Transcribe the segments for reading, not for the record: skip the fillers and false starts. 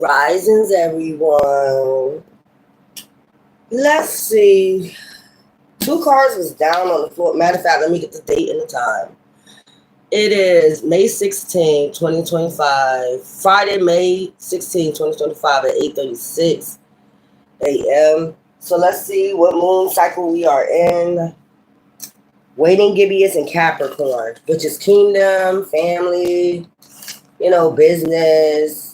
Risings, everyone. Let's see. Two cards was down on the floor. Matter of fact, let me get the date and the time. It is May 16, 2025. Friday, May 16, 2025 at 8:36 a.m. So let's see what moon cycle we are in. Waiting Gibeus and Capricorn, which is kingdom, family, business.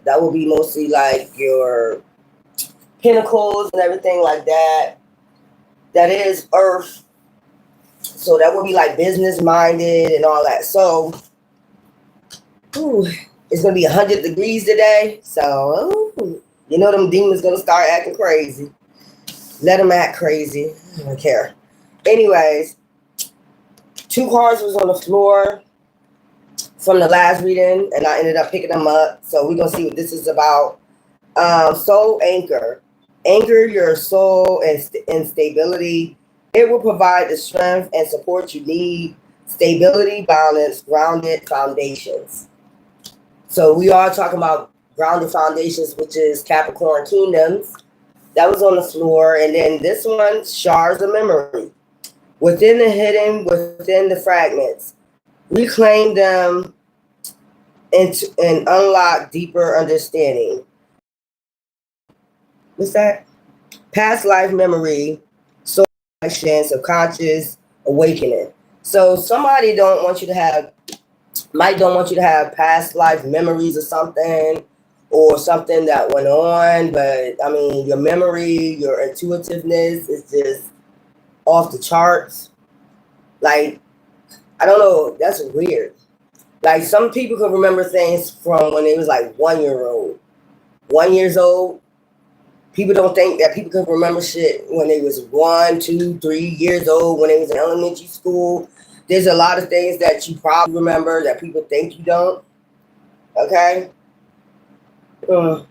That will be mostly like your pinnacles and everything like that. That is Earth. So that will be like business minded and all that. So it's going to be 100 degrees today. So, them demons going to start acting crazy. Let them act crazy. I don't care. Anyways, two cards was on the floor from the last reading, and I ended up picking them up. So we're going to see what this is about. Soul anchor. Anchor your soul and stability. It will provide the strength and support you need. Stability, balance, grounded foundations. So we are talking about grounded foundations, which is Capricorn kingdoms. That was on the floor. And then this one, shards of memory. Within the hidden, within the fragments. Reclaim them and unlock deeper understanding. What's that? Past life memory, soul connection, subconscious awakening. So somebody might don't want you to have past life memories or something that went on, but I mean your memory, your intuitiveness is just off the charts. Like, I don't know, that's weird. Like, some people could remember things from when they was like 1 year old. 1 year old. People don't think that people could remember shit when they was 1, 2, 3 years old, when they was in elementary school. There's a lot of things that you probably remember that people think you don't. Okay? I'm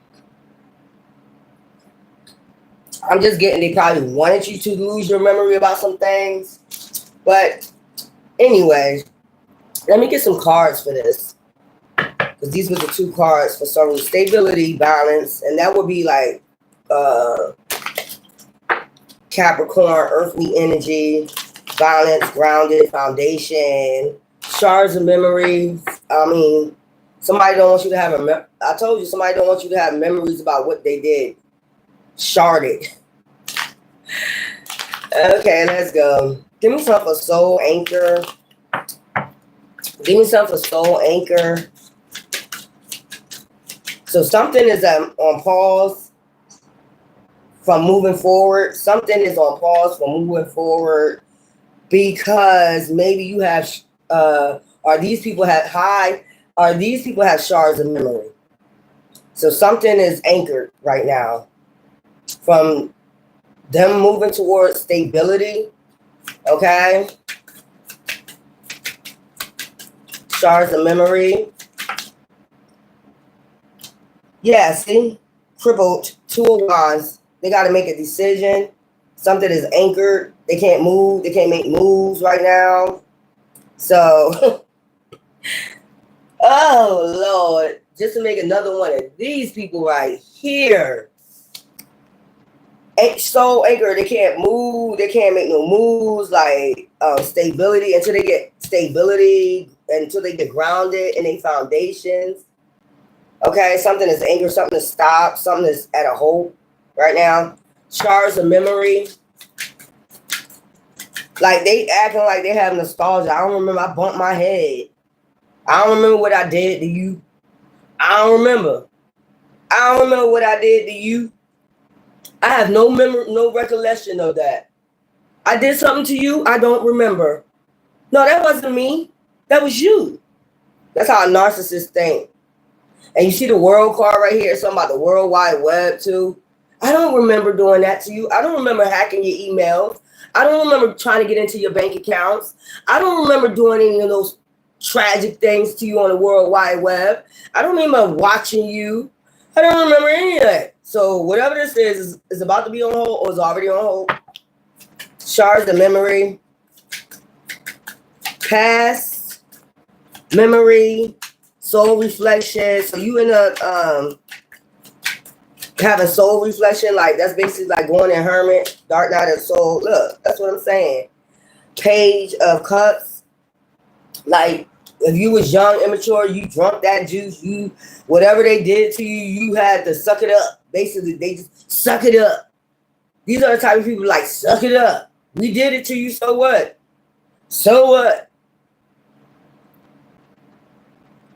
just getting, they probably wanted you to lose your memory about some things. But anyway, let me get some cards for this. Because these were the two cards for some stability, balance, and that would be like Capricorn, earthly energy, balance, grounded, foundation, shards of memory. I mean, somebody don't want you to have I told you, somebody don't want you to have memories about what they did. Sharded. Okay, let's go. Give me something for soul anchor. Give me something for soul anchor. So something is on pause from moving forward. Something is on pause from moving forward because maybe you have, these people have shards of memory. So something is anchored right now from them moving towards stability. Okay. Shards of memory. Yeah, see? Crippled. 2 of Wands. They got to make a decision. Something is anchored. They can't move. They can't make moves right now. So, oh, Lord. Just to make another one of these people right here. So anchored. They can't move. They can't make no moves. Like stability. Until they get stability. Until they get grounded in their foundations. Okay, something is anchored, something is stopped, something is at a halt right now. Shards of memory. Like, they acting like they have nostalgia. I don't remember. I bumped my head. I don't remember what I did to you. I don't remember. I don't remember what I did to you. I have no memory, no recollection of that. I did something to you. I don't remember. No, that wasn't me. That was you. That's how a narcissist thinks. And you see the world card right here, something about the World Wide Web too. I don't remember doing that to you. I don't remember hacking your emails. I don't remember trying to get into your bank accounts. I don't remember doing any of those tragic things to you on the World Wide Web. I don't remember watching you. I don't remember any of that. So whatever this is about to be on hold or is already on hold. Shards of memory. Past memory. Soul reflection. So you end up having soul reflection, like that's basically like going in hermit, dark night of soul. Look, that's what I'm saying. Page of Cups, like if you was young, immature, you drunk that juice, you whatever they did to you, you had to suck it up. Basically, they just suck it up. These are the type of people like suck it up. We did it to you, so what? So what?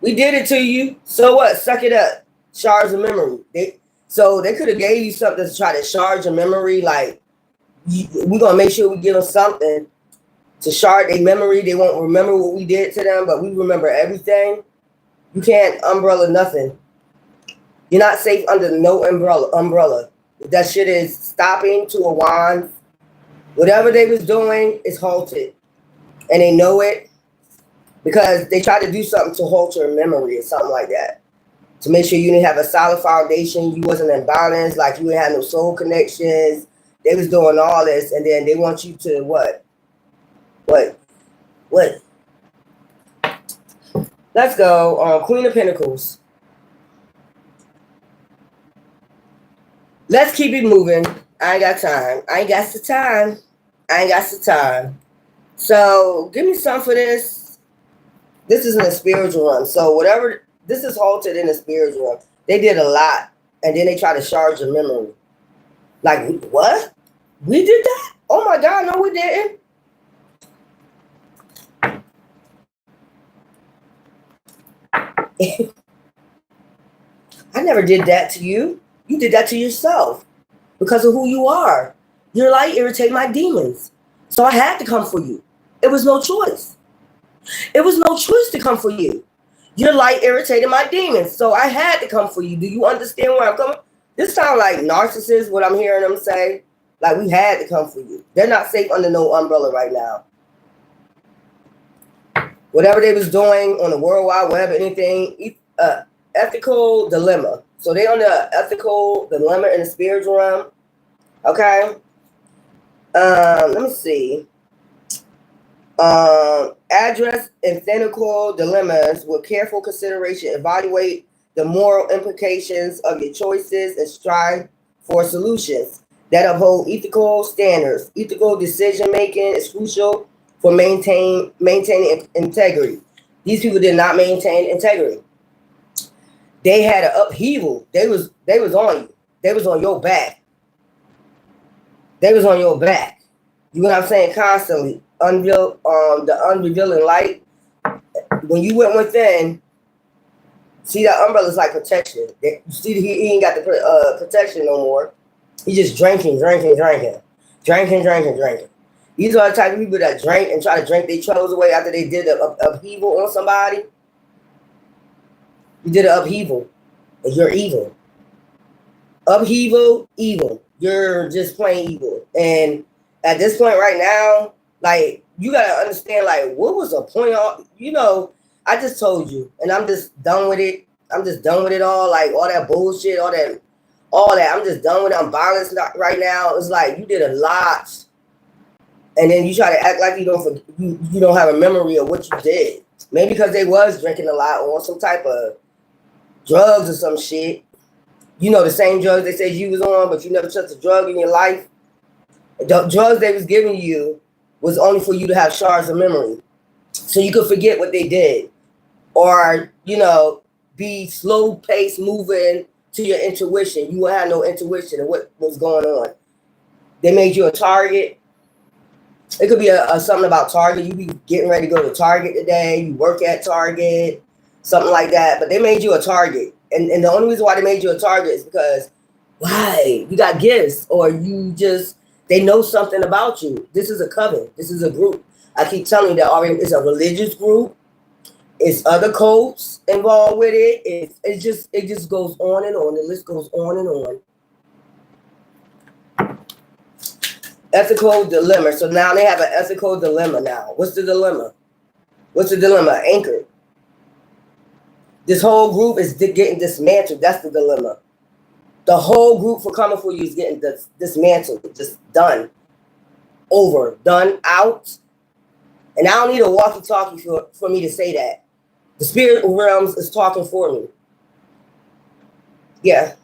We did it to you, so what? Suck it up. Shards of memory. So they could have gave you something to try to charge your memory. Like we're gonna make sure we give them something to shard their memory. They won't remember what we did to them, but we remember everything. You can't umbrella nothing. You're not safe under no umbrella. That shit is stopping to a wand. Whatever they was doing is halted. And they know it because they tried to do something to halt your memory or something like that. To make sure you didn't have a solid foundation, you wasn't in balance, like you didn't have no soul connections. They was doing all this, and then they want you to what? Let's go. Queen of Pentacles. Let's keep it moving. I ain't got time. I ain't got the time. I ain't got the time. So give me some for this. This is in the spiritual realm. So whatever, this is halted in the spiritual realm. They did a lot, and then they try to charge your memory. Like, what? We did that? Oh my God, no, we didn't. I never did that to you. You did that to yourself because of who you are. Your light irritated my demons. So I had to come for you. It was no choice. It was no choice to come for you. Your light irritated my demons. So I had to come for you. Do you understand where I'm coming? This sounds like narcissists, what I'm hearing them say. Like, we had to come for you. They're not safe under no umbrella right now. Whatever they was doing on the World Wide Web, anything, ethical dilemma. So they on the ethical dilemma in the spiritual realm. Okay. Let me see. Address ethical dilemmas with careful consideration. Evaluate the moral implications of your choices and strive for solutions that uphold ethical standards. Ethical decision making is crucial for maintaining integrity. These people did not maintain integrity. They had an upheaval. They was on you. They was on your back. They was on your back. You know what I'm saying? Constantly. The unrevealing light. When you went within, see that umbrella is like protection. You see he ain't got the protection no more. He just drinking. These are the type of people that drink and try to drink their troubles away after they did an upheaval on somebody. You did an upheaval. And you're evil. Upheaval, evil. You're just plain evil. And at this point right now, like, you got to understand, like, what was the point of, I just told you, and I'm just done with it. I'm just done with it all. Like, all that bullshit, all that. I'm just done with it. I'm balanced right now. It's like, you did a lot. And then you try to act like you don't have a memory of what you did. Maybe because they was drinking a lot or some type of drugs or some shit. The same drugs they said you was on, but you never touched a drug in your life. The drugs they was giving you was only for you to have shards of memory. So you could forget what they did. Or, be slow pace moving to your intuition. You will have no intuition of what was going on. They made you a target. It could be something about Target. You be getting ready to go to Target today. You work at Target, something like that. But they made you a target. And the only reason why they made you a target is because, why? You got gifts, or they know something about you. This is a coven. This is a group. I keep telling you that already. It's a religious group. It's other cults involved with it. It just goes on and on. The list goes on and on. Ethical dilemma. So now they have an ethical dilemma now. What's the dilemma? Anchored. This whole group is getting dismantled. That's the dilemma. The whole group for coming for you is getting dismantled. Just done. Over. Done. Out. And I don't need a walkie-talkie for me to say that. The spirit realms is talking for me. Yeah.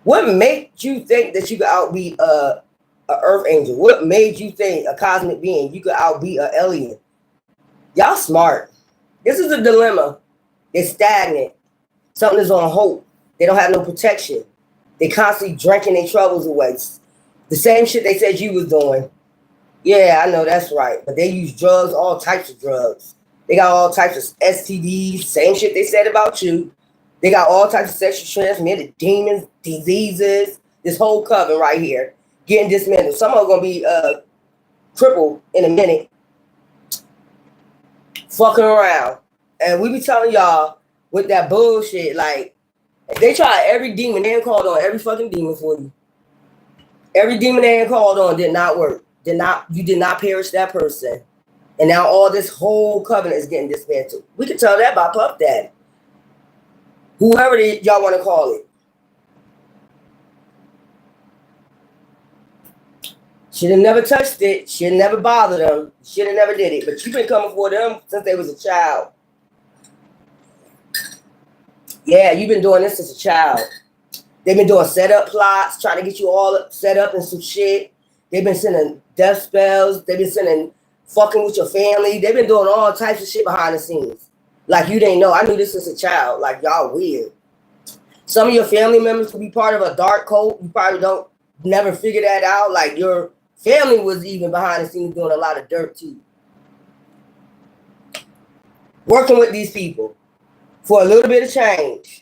What made you think that you could outbeat a earth angel? What made you think a cosmic being you could outbeat an alien? Y'all smart. This is a dilemma. They're stagnant. Something is on hold. They don't have no protection. They constantly drinking their troubles away. The same shit they said you was doing. Yeah, I know that's right. But they use drugs, all types of drugs. They got all types of STDs, same shit they said about you. They got all types of sexually transmitted demons, diseases. This whole coven right here getting dismantled. Some are gonna be crippled in a minute, fucking around. And we be telling y'all with that bullshit, like they tried every demon, they ain't called on every fucking demon for you. Every demon they ain't called on did not work. You did not perish that person. And now all this whole covenant is getting dismantled. We can tell that by Puff Daddy. Whoever y'all want to call it. Should have never touched it. Should have never bothered them. Should have never did it. But you've been coming for them since they was a child. Yeah, you've been doing this since a child. They've been doing setup plots, trying to get you all set up in some shit. They've been sending death spells. They've been sending fucking with your family. They've been doing all types of shit behind the scenes. Like you didn't know. I knew this as a child. Like y'all weird. Some of your family members could be part of a dark cult. You probably don't never figure that out. Like your family was even behind the scenes doing a lot of dirt too. Working with these people for a little bit of change.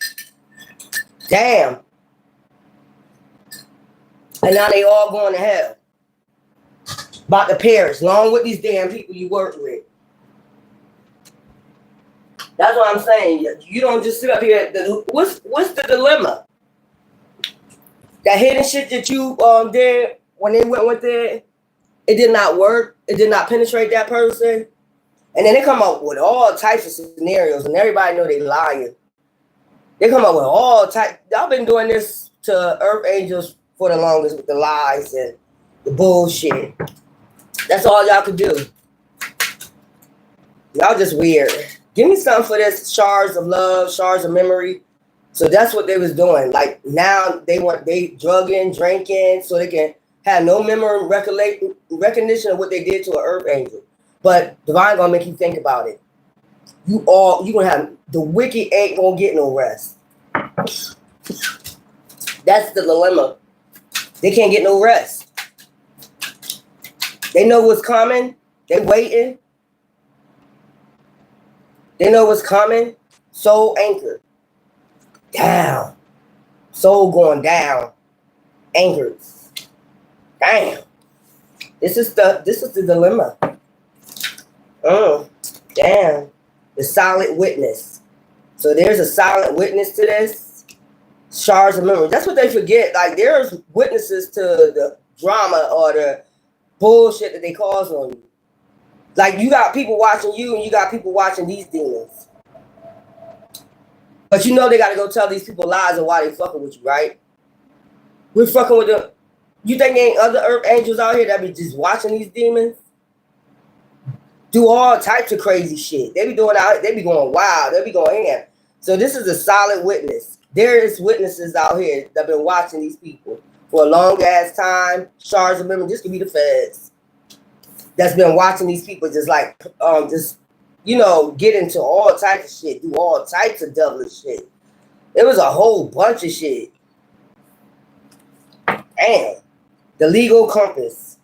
Damn. And now they all going to hell. About to perish, along with these damn people you work with. That's what I'm saying. You don't just sit up here. What's the dilemma? That hidden shit that you did when they went there, it did not work. It did not penetrate that person. And then they come up with all types of scenarios, and everybody know they lying. They come up with all types. Y'all been doing this to Earth Angels for the longest with the lies and the bullshit. That's all y'all could do. Y'all just weird. Give me something for this shards of love, shards of memory. So that's what they was doing. Like now they drugging, drinking, so they can have no memory recognition of what they did to an earth angel. But divine gonna make you think about it. You gonna have the wicked ain't gonna get no rest. That's the dilemma. They can't get no rest. They know what's coming. They waiting. They know what's coming. Soul anchored. Down. Soul going down. Anchored. Damn. This is the dilemma. Damn. The silent witness. So there's a silent witness to this. Shards of memory. That's what they forget. Like there's witnesses to the drama or the bullshit that they cause on you. Like you got people watching you and you got people watching these demons. But you know they got to go tell these people lies and why they fucking with you, right? We're fucking with them. You think there ain't other earth angels out here that be just watching these demons? Do all types of crazy shit. They be doing out. They be going wild. They be going in. So this is a solid witness. There is witnesses out here that been watching these people for a long ass time. Shards of memory. This could be the feds that's been watching these people just like get into all types of shit, do all types of devilish shit. It was a whole bunch of shit. Damn. The legal compass.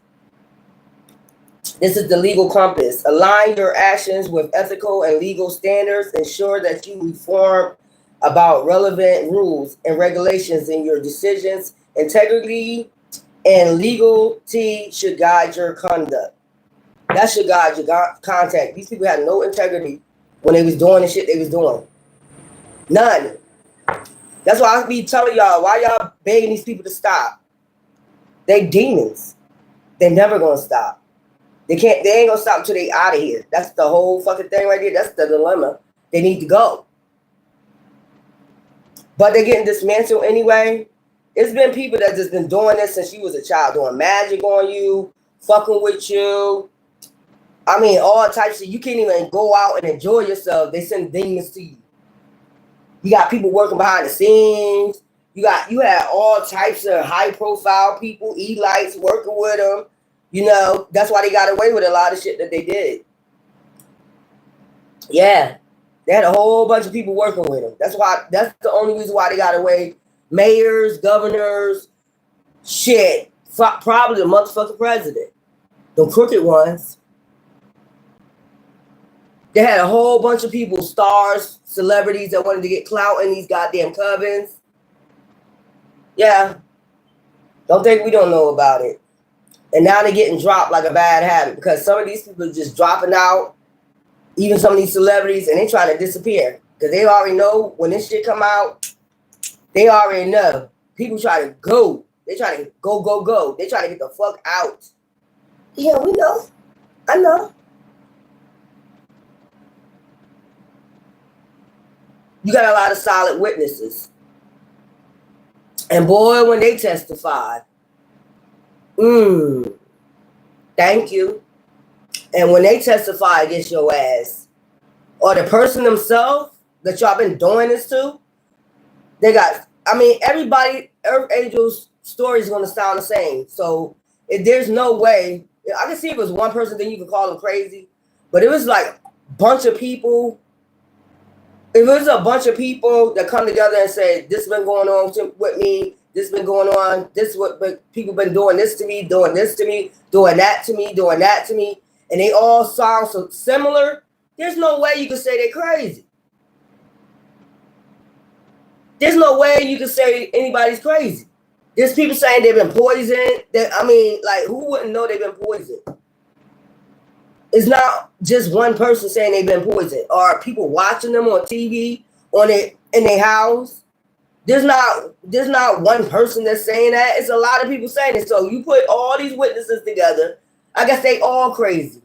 This is the legal compass. Align your actions with ethical and legal standards. Ensure that you inform about relevant rules and regulations in your decisions. Integrity and legality should guide your conduct. That should guide your contact. These people had no integrity when they was doing the shit they was doing. None. That's why I be telling y'all, why y'all begging these people to stop? They demons. They never gonna stop. They ain't gonna stop until they out of here. That's the whole fucking thing right there. That's the dilemma. They need to go. But they're getting dismantled anyway. It's been people that just been doing this since you was a child, doing magic on you, fucking with you. I mean, all types of, you can't even go out and enjoy yourself. They send demons to you. You got people working behind the scenes. You had all types of high profile people, elites working with them. You know, that's why they got away with a lot of shit that they did. Yeah. They had a whole bunch of people working with them. That's the only reason why they got away. Mayors, governors, shit. Probably the motherfucking president. The crooked ones. They had a whole bunch of people, stars, celebrities that wanted to get clout in these goddamn covens. Yeah. Don't think we don't know about it. And now they're getting dropped like a bad habit because some of these people are just dropping out. Even some of these celebrities, and they trying to disappear. Because they already know when this shit come out, they already know. People try to go. They try to go. They try to get the fuck out. Yeah, we know. I know. You got a lot of solid witnesses. And boy, when they testify, thank you. And when they testify against your ass, or the person themselves that y'all been doing this to, they got, I mean, everybody, Earth Angel's story is going to sound the same. So if there's no way, I can see if it was one person, then you could call them crazy. But it was like a bunch of people. If it was a bunch of people that come together and say, this been going on with me, this been going on, this what people been doing this to me, doing this to me, doing that to me, doing that to me, and they all sound so similar, there's no way you can say they're crazy. There's no way you can say anybody's crazy. There's people saying they've been poisoned. I mean, like, who wouldn't know they've been poisoned? It's not just one person saying they've been poisoned, or people watching them on TV, in their house. There's not one person that's saying that. It's a lot of people saying it. So you put all these witnesses together. I guess they all crazy.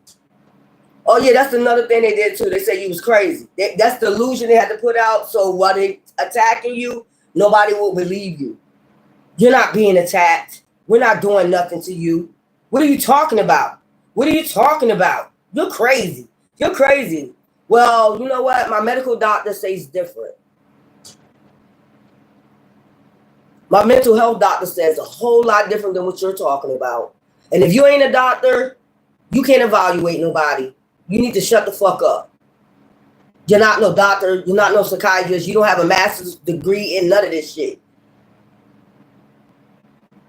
Oh yeah, that's another thing they did too. They say you was crazy. That's the illusion they had to put out. So while they attacking you, nobody will believe you. You're not being attacked. We're not doing nothing to you. What are you talking about? What are you talking about? You're crazy. You're crazy. Well, you know what? My medical doctor says different. My mental health doctor says a whole lot different than what you're talking about. And if you ain't a doctor, you can't evaluate nobody. You need to shut the fuck up. You're not no doctor. You're not no psychiatrist. You don't have a master's degree in none of this shit.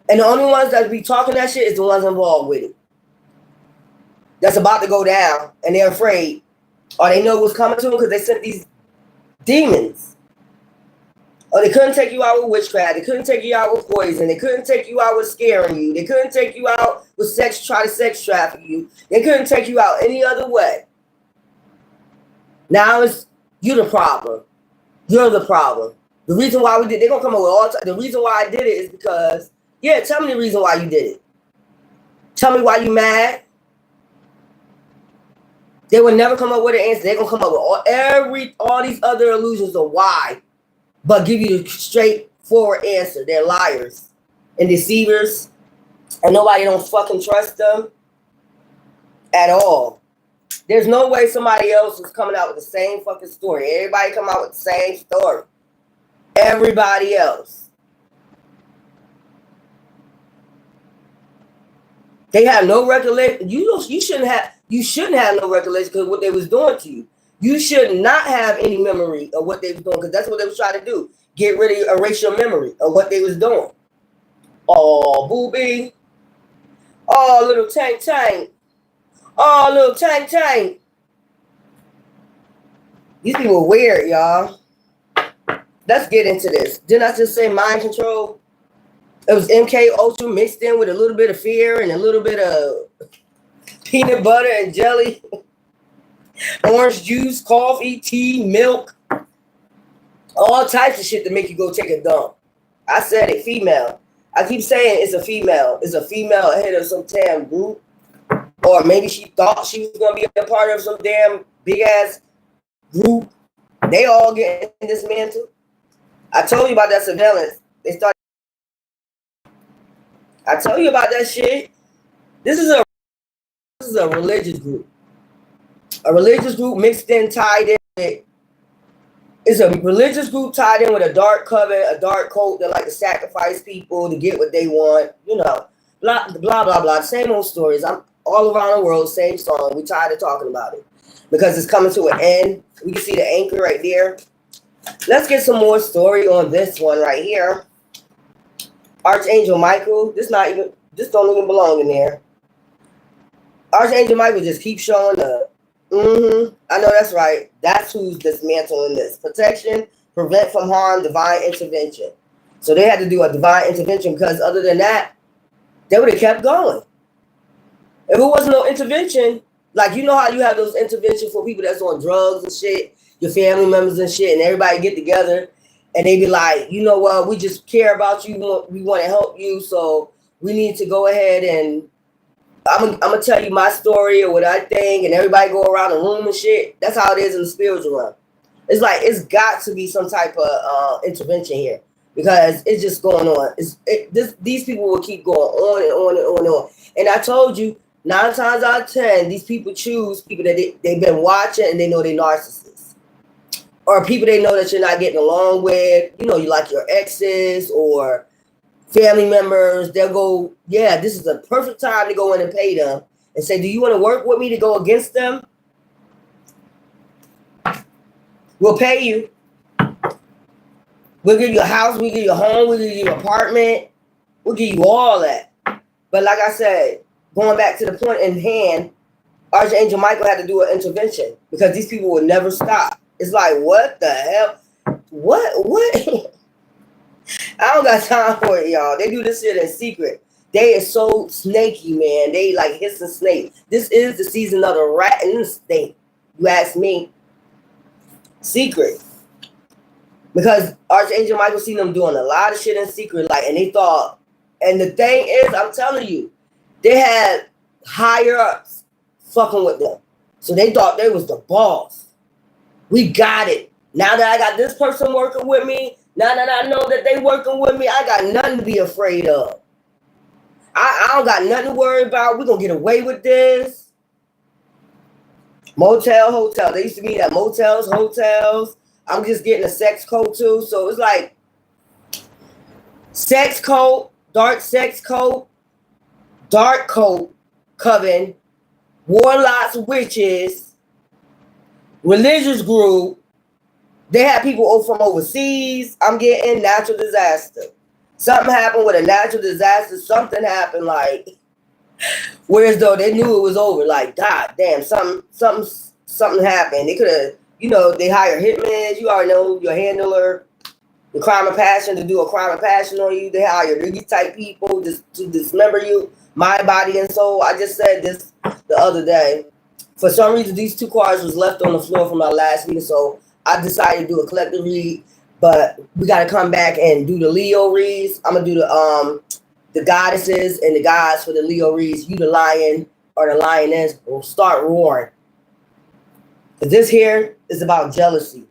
And the only ones that be talking that shit is the ones involved with it. That's about to go down, and they're afraid. Or they know what's coming to them because they sent these demons. Or they couldn't take you out with witchcraft. They couldn't take you out with poison. They couldn't take you out with scaring you. They couldn't take you out with try to sex traffic you. They couldn't take you out any other way. Now it's you the problem. You're the problem. The reason why we did, they're going to come up with all time. The reason why I did it is because, yeah, tell me the reason why you did it. Tell me why you mad. They will never come up with an answer. They're going to come up with all these other illusions of why, but give you the straightforward answer. They're liars and deceivers, and nobody don't fucking trust them at all. There's no way somebody else is coming out with the same fucking story. Everybody come out with the same story. Everybody else. They have no recollection. You shouldn't have no recollection because what they was doing to you. You should not have any memory of what they was doing because that's what they was trying to do. Erase your memory of what they was doing. Oh, booby. Oh, little tank. Oh, little tank. These people are weird, y'all. Let's get into this. Didn't I just say mind control? It was MK Ultra mixed in with a little bit of fear and a little bit of peanut butter and jelly, orange juice, coffee, tea, milk, all types of shit to make you go take a dump. I said it, female. I keep saying it's a female. It's a female head of some damn group. Or maybe she thought she was going to be a part of some damn big-ass group. They all get dismantled. I told you about that surveillance. I told you about that shit. This is a religious group. A religious group mixed in, tied in with It's a religious group tied in with a dark coven, a dark cult that like to sacrifice people to get what they want. You know, blah blah blah blah. Same old stories. I'm all around the world, same song. We tired of talking about it because it's coming to an end. We can see the anchor right there. Let's get some more story on this one right here. Archangel Michael. This don't even belong in there. Archangel Michael just keeps showing up. I know that's right. That's who's dismantling this. Protection, prevent from harm, divine intervention. So they had to do a divine intervention because other than that, they would have kept going. If it wasn't no intervention, like you know how you have those interventions for people that's on drugs and shit, your family members and shit, and everybody get together and they be like, you know what, we just care about you, we want to help you, so we need to go ahead and I'm gonna tell you my story or what I think, and everybody go around the room and shit. That's how it is in the spiritual realm. It's like it's got to be some type of intervention here because it's just going on. These people will keep going on and on and on and on. And I told you 9 times out of 10, these people choose people that they've been watching and they know they're narcissists, or people they know that you're not getting along with. You know, you like your exes or family members. They'll go, yeah, this is the perfect time to go in and pay them and say, do you want to work with me to go against them? We'll pay you. We'll give you a house, we'll give you a home, we'll give you an apartment, we'll give you all that. But like I said, going back to the point in hand, Archangel Michael had to do an intervention because these people would never stop. It's like, what the hell? What? I don't got time for it, y'all. They do this shit in secret. They is so snaky, man. They like hissing snakes. This is the season of the rat and the snake. You ask me. Secret. Because Archangel Michael seen them doing a lot of shit in secret, like, and they thought, and the thing is, I'm telling you, they had higher ups fucking with them. So they thought they was the boss. We got it. Now that I got this person working with me, now that I know that they working with me, I got nothing to be afraid of. I don't got nothing to worry about. We're going to get away with this. Motel, hotel. They used to be at motels, hotels. I'm just getting a sex code too. So it's like sex code, dark code, coven, warlocks, witches, religious group. They had people from overseas. I'm getting natural disaster. Something happened with a natural disaster. Something happened like, whereas though they knew it was over. Like, God damn, something happened. They could have, you know, they hire hitmen. You already know your handler, the crime of passion to do a crime of passion on you. They hire these type people just to dismember you, mind, body, and soul. I just said this the other day. For some reason, these 2 cards was left on the floor from our last meeting, so I decided to do a collective read, but we got to come back and do the Leo reads. I'm going to do the goddesses and the gods for the Leo reads. You, the lion or the lioness, will start roaring. This here is about jealousy,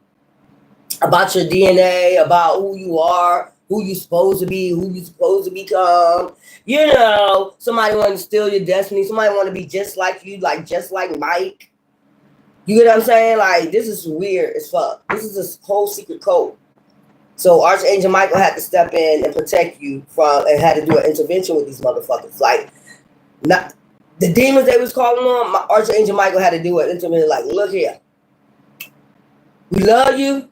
about your DNA, about who you are, who you supposed to be, who you supposed to become. You know, somebody want to steal your destiny. Somebody want to be just like you, like just like Mike. You get what I'm saying? Like, this is weird as fuck. This is a whole secret code. So Archangel Michael had to step in and protect you from, and had to do an intervention with these motherfuckers. Like, not the demons they was calling on, Archangel Michael had to do an intervention. Like, look here. We love you.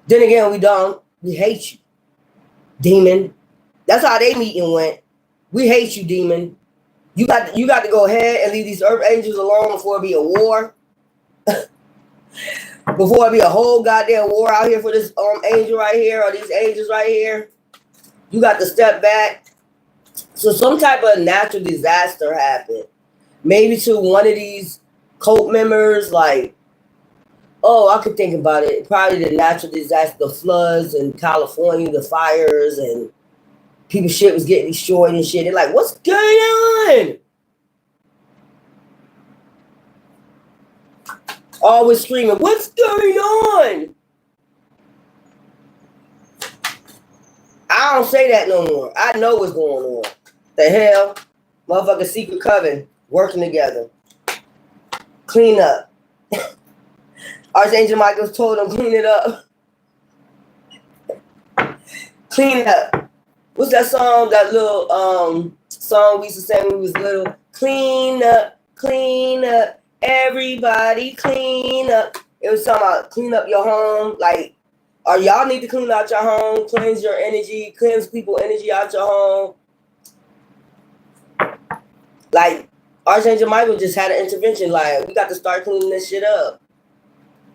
Then again, we don't. We hate you, demon. That's how they meeting went. We hate you, demon. You got to go ahead and leave these earth angels alone before it be a war. Before it be a whole goddamn war out here for this angel right here or these angels right here. You got to step back. So some type of natural disaster happened. Maybe to one of these cult members, like, oh, I could think about it. Probably the natural disaster, the floods in California, the fires, and people's shit was getting destroyed and shit. They're like, what's going on? Always screaming, what's going on? I don't say that no more. I know what's going on. The hell? Motherfucking secret coven working together. Clean up. Archangel Michael told them clean it up. Clean up. What's that song? That little song we used to sing when we was little. Clean up, everybody clean up. It was talking about clean up your home. Like, or y'all need to clean out your home, cleanse your energy, cleanse people energy out your home. Like, Archangel Michael just had an intervention. Like, we got to start cleaning this shit up.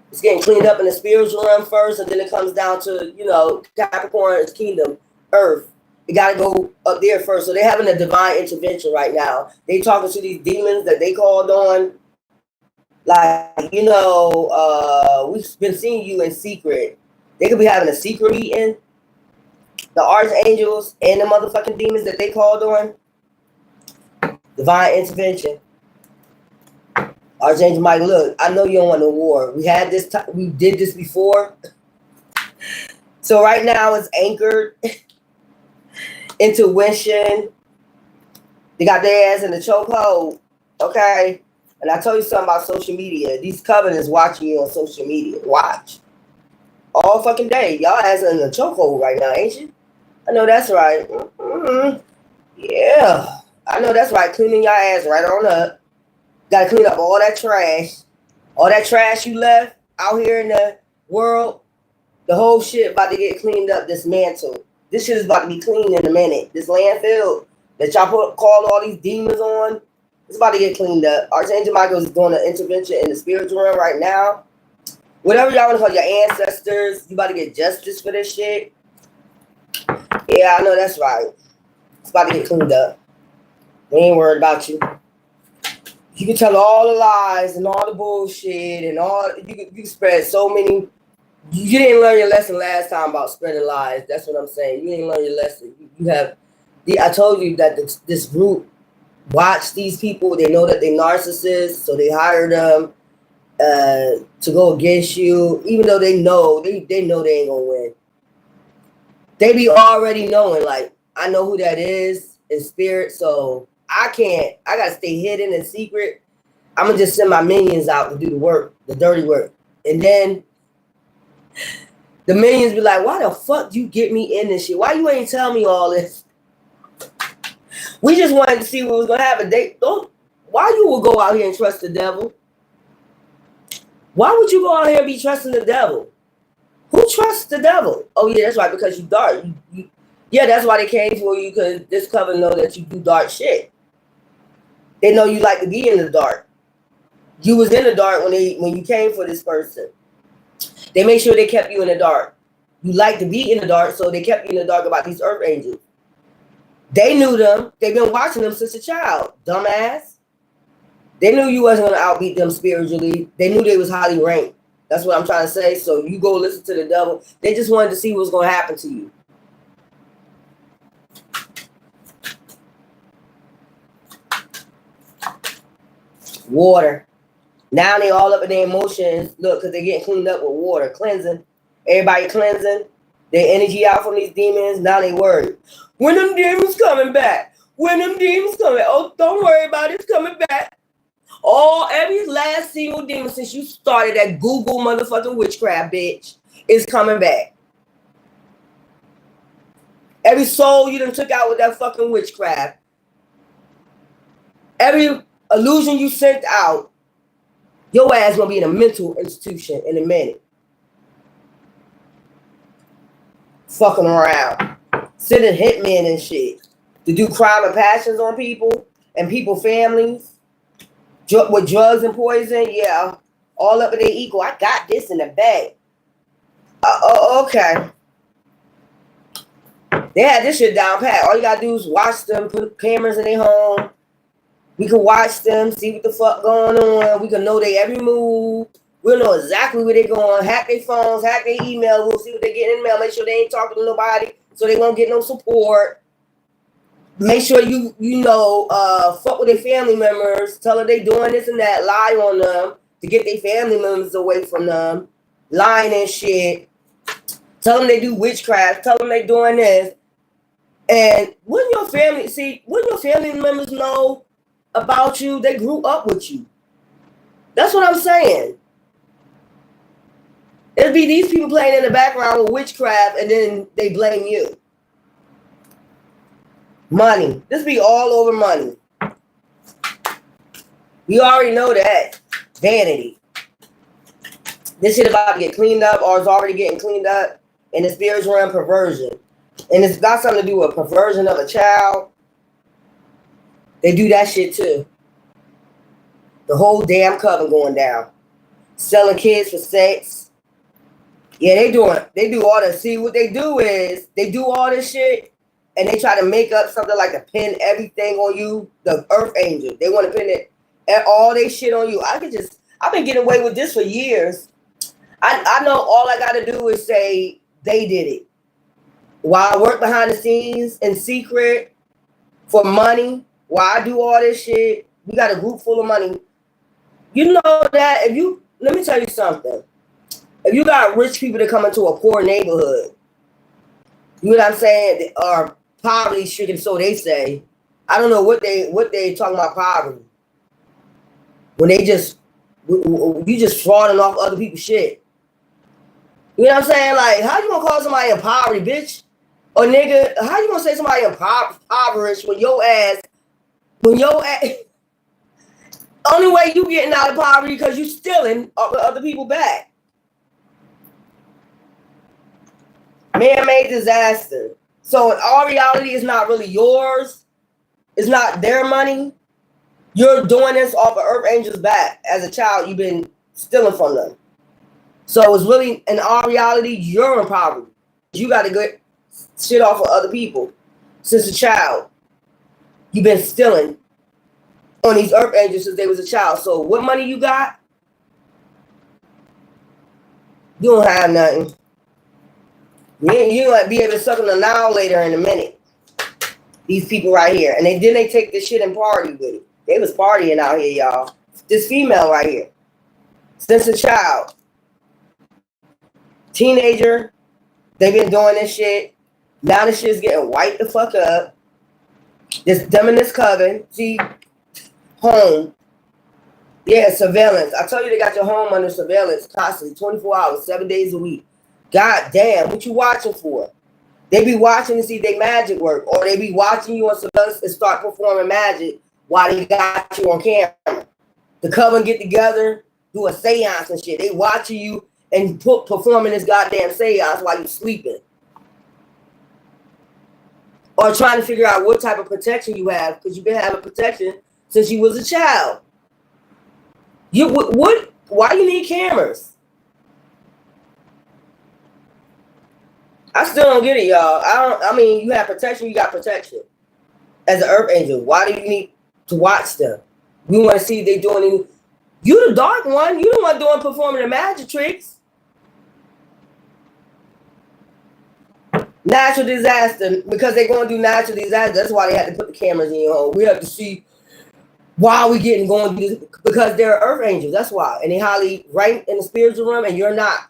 It's getting cleaned up in the spiritual realm first, and then it comes down to, you know, Capricorn's kingdom, Earth. It got to go up there first. So they're having a divine intervention right now. They talking to these demons that they called on. Like, you know, we've been seeing you in secret. They could be having a secret meeting. The archangels and the motherfucking demons that they called on. Divine intervention. Archangel Mike, look, I know you don't want no war. We had this time, we did this before. So right now it's anchored. Intuition. They got their ass in the chokehold. Okay. And I told you something about social media. These covenants watching you on social media. Watch. All fucking day. Y'all ass in the chokehold right now, ain't you? I know that's right. Mm-hmm. Yeah. I know that's right. Cleaning your ass right on up. Got to clean up all that trash. All that trash you left out here in the world. The whole shit about to get cleaned up, dismantled. This shit is about to be clean in a minute. This landfill that y'all called all these demons on, it's about to get cleaned up. Archangel Michael is doing an intervention in the spiritual realm right now. Whatever y'all want to call your ancestors, you about to get justice for this shit. Yeah, I know that's right. It's about to get cleaned up. We ain't worried about you. You can tell all the lies and all the bullshit and all. You can spread so many. You didn't learn your lesson last time about spreading lies. That's what I'm saying. You didn't learn your lesson. You have. I told you that this group watch these people. They know that they're narcissists, so they hire them to go against you, even though they know they know they ain't gonna win. They be already knowing. Like, I know who that is in spirit, so. I gotta stay hidden and secret. I'm gonna just send my minions out to do the work, the dirty work. And then the minions be like, why the fuck you get me in this shit? Why you ain't tell me all this? We just wanted to see what was gonna happen. Why you would go out here and trust the devil? Why would you go out here and be trusting the devil? Who trusts the devil? Oh yeah, that's right, because you dark. Yeah, that's why they came for you, because this coven know that you do dark shit. They know you like to be in the dark. You was in the dark when you came for this person. They made sure they kept you in the dark. You like to be in the dark, so they kept you in the dark about these earth angels. They knew them. They've been watching them since a child. Dumbass. They knew you wasn't going to outbeat them spiritually. They knew they was highly ranked. That's what I'm trying to say. So you go listen to the devil. They just wanted to see what was going to happen to you. Water. Now they all up in their emotions. Look, because they're getting cleaned up with water. Cleansing. Everybody cleansing. Their energy out from these demons. Now they worried. When them demons coming back? When them demons coming? Oh, don't worry about it. It's coming back. Every last single demon since you started that Google motherfucking witchcraft, bitch, is coming back. Every soul you done took out with that fucking witchcraft. Every illusion you sent out, your ass gonna be in a mental institution in a minute. Fucking around. Sending hitmen and shit to do crime and passions on people and people families with drugs and poison. Yeah, all up in their ego. I got this in the bag. Okay. They had this shit down pat. All you gotta do is watch them, put cameras in their home. We can watch them, see what the fuck going on. We can know their every move. We'll know exactly where they're going. Hack their phones, hack their email. We'll see what they're getting in the mail. Make sure they ain't talking to nobody, so they won't get no support. Make sure you fuck with their family members. Tell them they doing this and that. Lie on them to get their family members away from them. Lying and shit. Tell them they do witchcraft. Tell them they doing this. And when your family members know about you, they grew up with you. That's what I'm saying. It'll be these people playing in the background with witchcraft, and then they blame you. Money. This be all over money. We already know that. Vanity. This shit about to get cleaned up or is already getting cleaned up. In the spiritual realm, perversion. And it's got something to do with perversion of a child. They do that shit too. The whole damn coven going down. Selling kids for sex. Yeah, they do all this. See, what they do is they do all this shit and they try to make up something like to pin everything on you. The earth angel. They want to pin it all they shit on you. I've been getting away with this for years. I know all I got to do is say they did it. While I work behind the scenes in secret for money, while I do all this shit, we got a group full of money. You know that let me tell you something. If you got rich people that come into a poor neighborhood, you know what I'm saying, they are poverty stricken, so they say. I don't know what they talking about poverty. When you just frauding off other people's shit. You know what I'm saying? Like, how you gonna call somebody in poverty, bitch? Or nigga, how you gonna say somebody impoverished when your ass only way you getting out of poverty because you stealing other people back. Man-made disaster. So in all reality, it's not really yours. It's not their money. You're doing this off of Earth Angel's back. As a child, you've been stealing from them. So it's really, in all reality, you're in poverty. You got to get shit off of other people. Since a child, you've been stealing on these Earth Angels since they was a child. So what money you got? You don't have nothing. You might be able to suck them a now later in a minute. These people right here. And then they take this shit and party with it. They was partying out here, y'all. This female right here. Since a child. Teenager. They've been doing this shit. Now this shit's getting wiped the fuck up. This them in this coven. See, home. Yeah, surveillance. I told you they got your home under surveillance constantly, 24 hours, 7 days a week. God damn, what you watching for? They be watching to see if they magic work, or they be watching you on surveillance and start performing magic while they got you on camera. The coven get together, do a seance and shit. They watching you and performing this goddamn seance while you sleeping. Or trying to figure out what type of protection you have, because you've been having protection since you was a child. Why you need cameras? I still don't get it, y'all. I mean, you have protection, you got protection. As an Earth Angel, why do you need to watch them? We want to see if they doing any. You the dark one. You the one performing the magic tricks. Natural disaster, because they're going to do natural disaster. That's why they had to put the cameras in your home. We have to see why we getting going to do this, because they're Earth Angels. That's why. And they highly ranked in the spiritual realm, and you're not.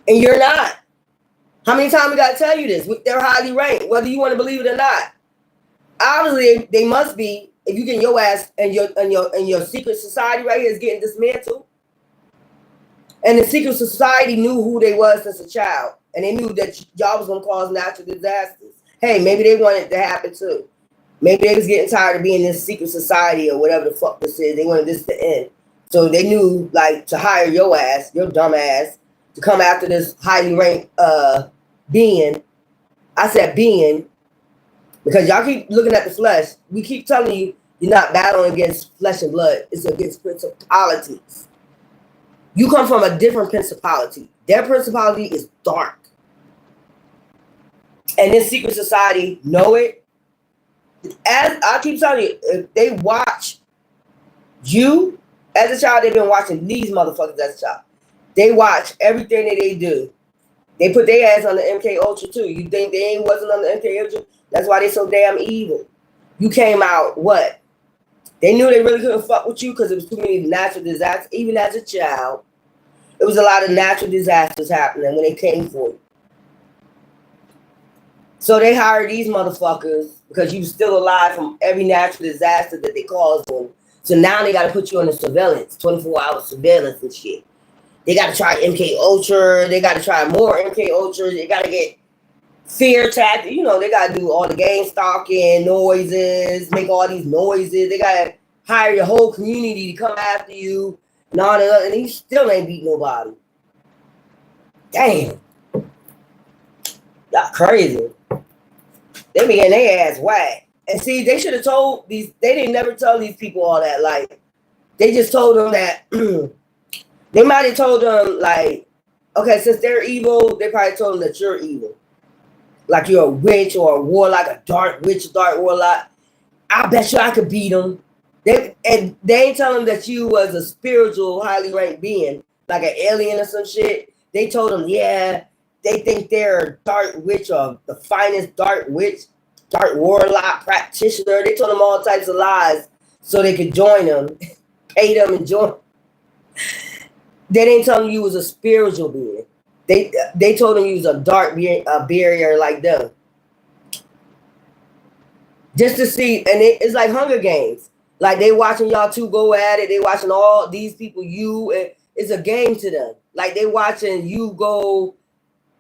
And you're not. How many times we got to tell you this? They're highly ranked, whether you want to believe it or not. Obviously, they must be. If you get your ass and your secret society right here is getting dismantled, and the secret society knew who they was since a child, and they knew that y'all was gonna cause natural disasters. Hey, maybe they wanted it to happen too. Maybe they was getting tired of being in this secret society or whatever the fuck this is. They wanted this to end, so they knew like to hire your ass, your dumb ass, to come after this highly ranked being. I said being because y'all keep looking at the flesh. We keep telling you you're not battling against flesh and blood. It's against principalities. You come from a different principality. Their principality is dark. And this secret society know it. As I keep telling you, if they watch you as a child, they've been watching these motherfuckers as a child. They watch everything that they do. They put their ass on the MK Ultra too. You think they ain't wasn't on the MK Ultra? That's why they so damn evil. You came out what? They knew they really couldn't fuck with you because it was too many natural disasters. Even as a child, it was a lot of natural disasters happening when they came for you. So they hired these motherfuckers because you were still alive from every natural disaster that they caused them. So now they got to put you on the surveillance, 24-hour surveillance and shit. They got to try MK Ultra. They got to try more MK Ultra. They got to get fear tactic. You know, they gotta do all the game stalking noises, make all these noises. They gotta hire your whole community to come after you, and all that, and you still ain't beat nobody. Damn, y'all crazy. They be getting their ass whacked. And see, they should have told these. They didn't never tell these people all that. Like, they just told them that. They might have told them like, okay, since they're evil, they probably told them that you're evil. Like you're a witch or a warlock, a dark witch, dark warlock. I bet you I could beat them. They ain't telling them that you was a spiritual, highly ranked being, like an alien or some shit. They told them, yeah, they think they're a dark witch or the finest dark witch, dark warlock practitioner. They told them all types of lies so they could join them, pay them and join. They didn't tell them you was a spiritual being. They told them you was a dark barrier like them. Just to see, and it's like Hunger Games. Like they watching y'all two go at it. They watching all these people, and it's a game to them. Like they watching you go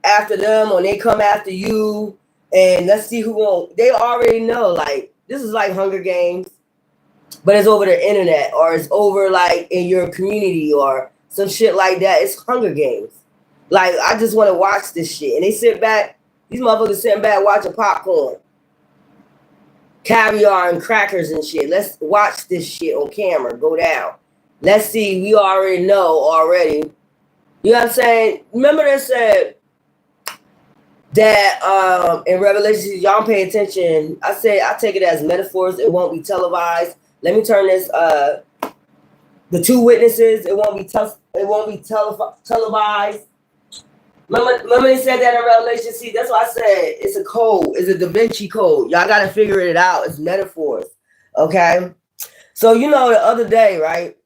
after them or they come after you. And let's see who won't. They already know, like, this is like Hunger Games, but it's over the internet or it's over like in your community or some shit like that. It's Hunger Games. Like, I just want to watch this shit. And they sit back, these motherfuckers sitting back watching popcorn, caviar and crackers and shit. Let's watch this shit on camera go down. Let's see. We already know already. You know what I'm saying? Remember they said that in Revelation, y'all pay attention. I take it as metaphors. It won't be televised. Let me turn this the two witnesses, it won't be televised. Remember they said that in Revelation? See, that's why I said it's a code. It's a Da Vinci code. Y'all got to figure it out. It's metaphors. Okay? So, you know, the other day, right?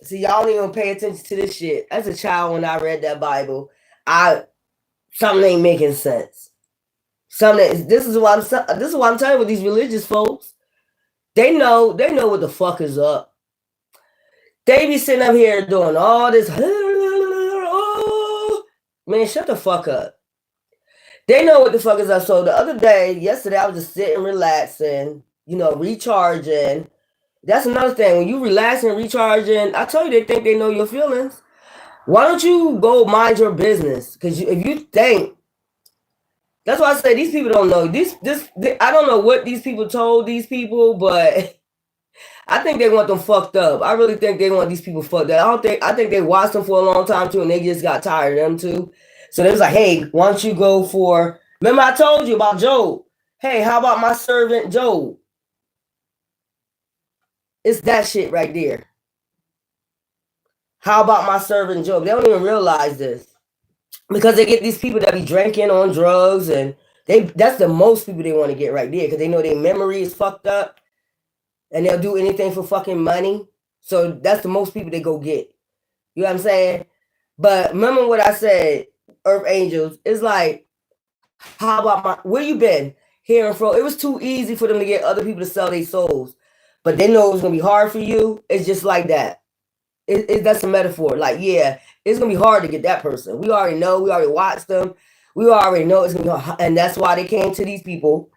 See, y'all don't even pay attention to this shit. As a child, when I read that Bible, something ain't making sense. This is what I'm telling you with these religious folks. They know what the fuck is up. They be sitting up here doing all this. Man, shut the fuck up. They know what the fuck is up. So the other day, yesterday, I was just sitting, relaxing, you know, recharging. That's another thing. When you relaxing, recharging, I told you they think they know your feelings. Why don't you go mind your business? Because if you think, that's why I say these people don't know. I don't know what these people told these people, but I think they want them fucked up. I really think they want these people fucked up. I think they watched them for a long time too, and they just got tired of them too. So they was like, hey, why don't you go for, remember I told you about Job. Hey, how about my servant Job? It's that shit right there. How about my servant Job? They don't even realize this. Because they get these people that be drinking on drugs, and that's the most people they want to get right there, because they know their memory is fucked up. And they'll do anything for fucking money. So that's the most people they go get. You know what I'm saying? But remember what I said, Earth Angels. It's like, how about where you been? Here and fro. It was too easy for them to get other people to sell their souls. But they know it's going to be hard for you. It's just like that. That's a metaphor. Like, yeah, it's going to be hard to get that person. We already know. We already watched them. We already know it's going to be hard. And that's why they came to these people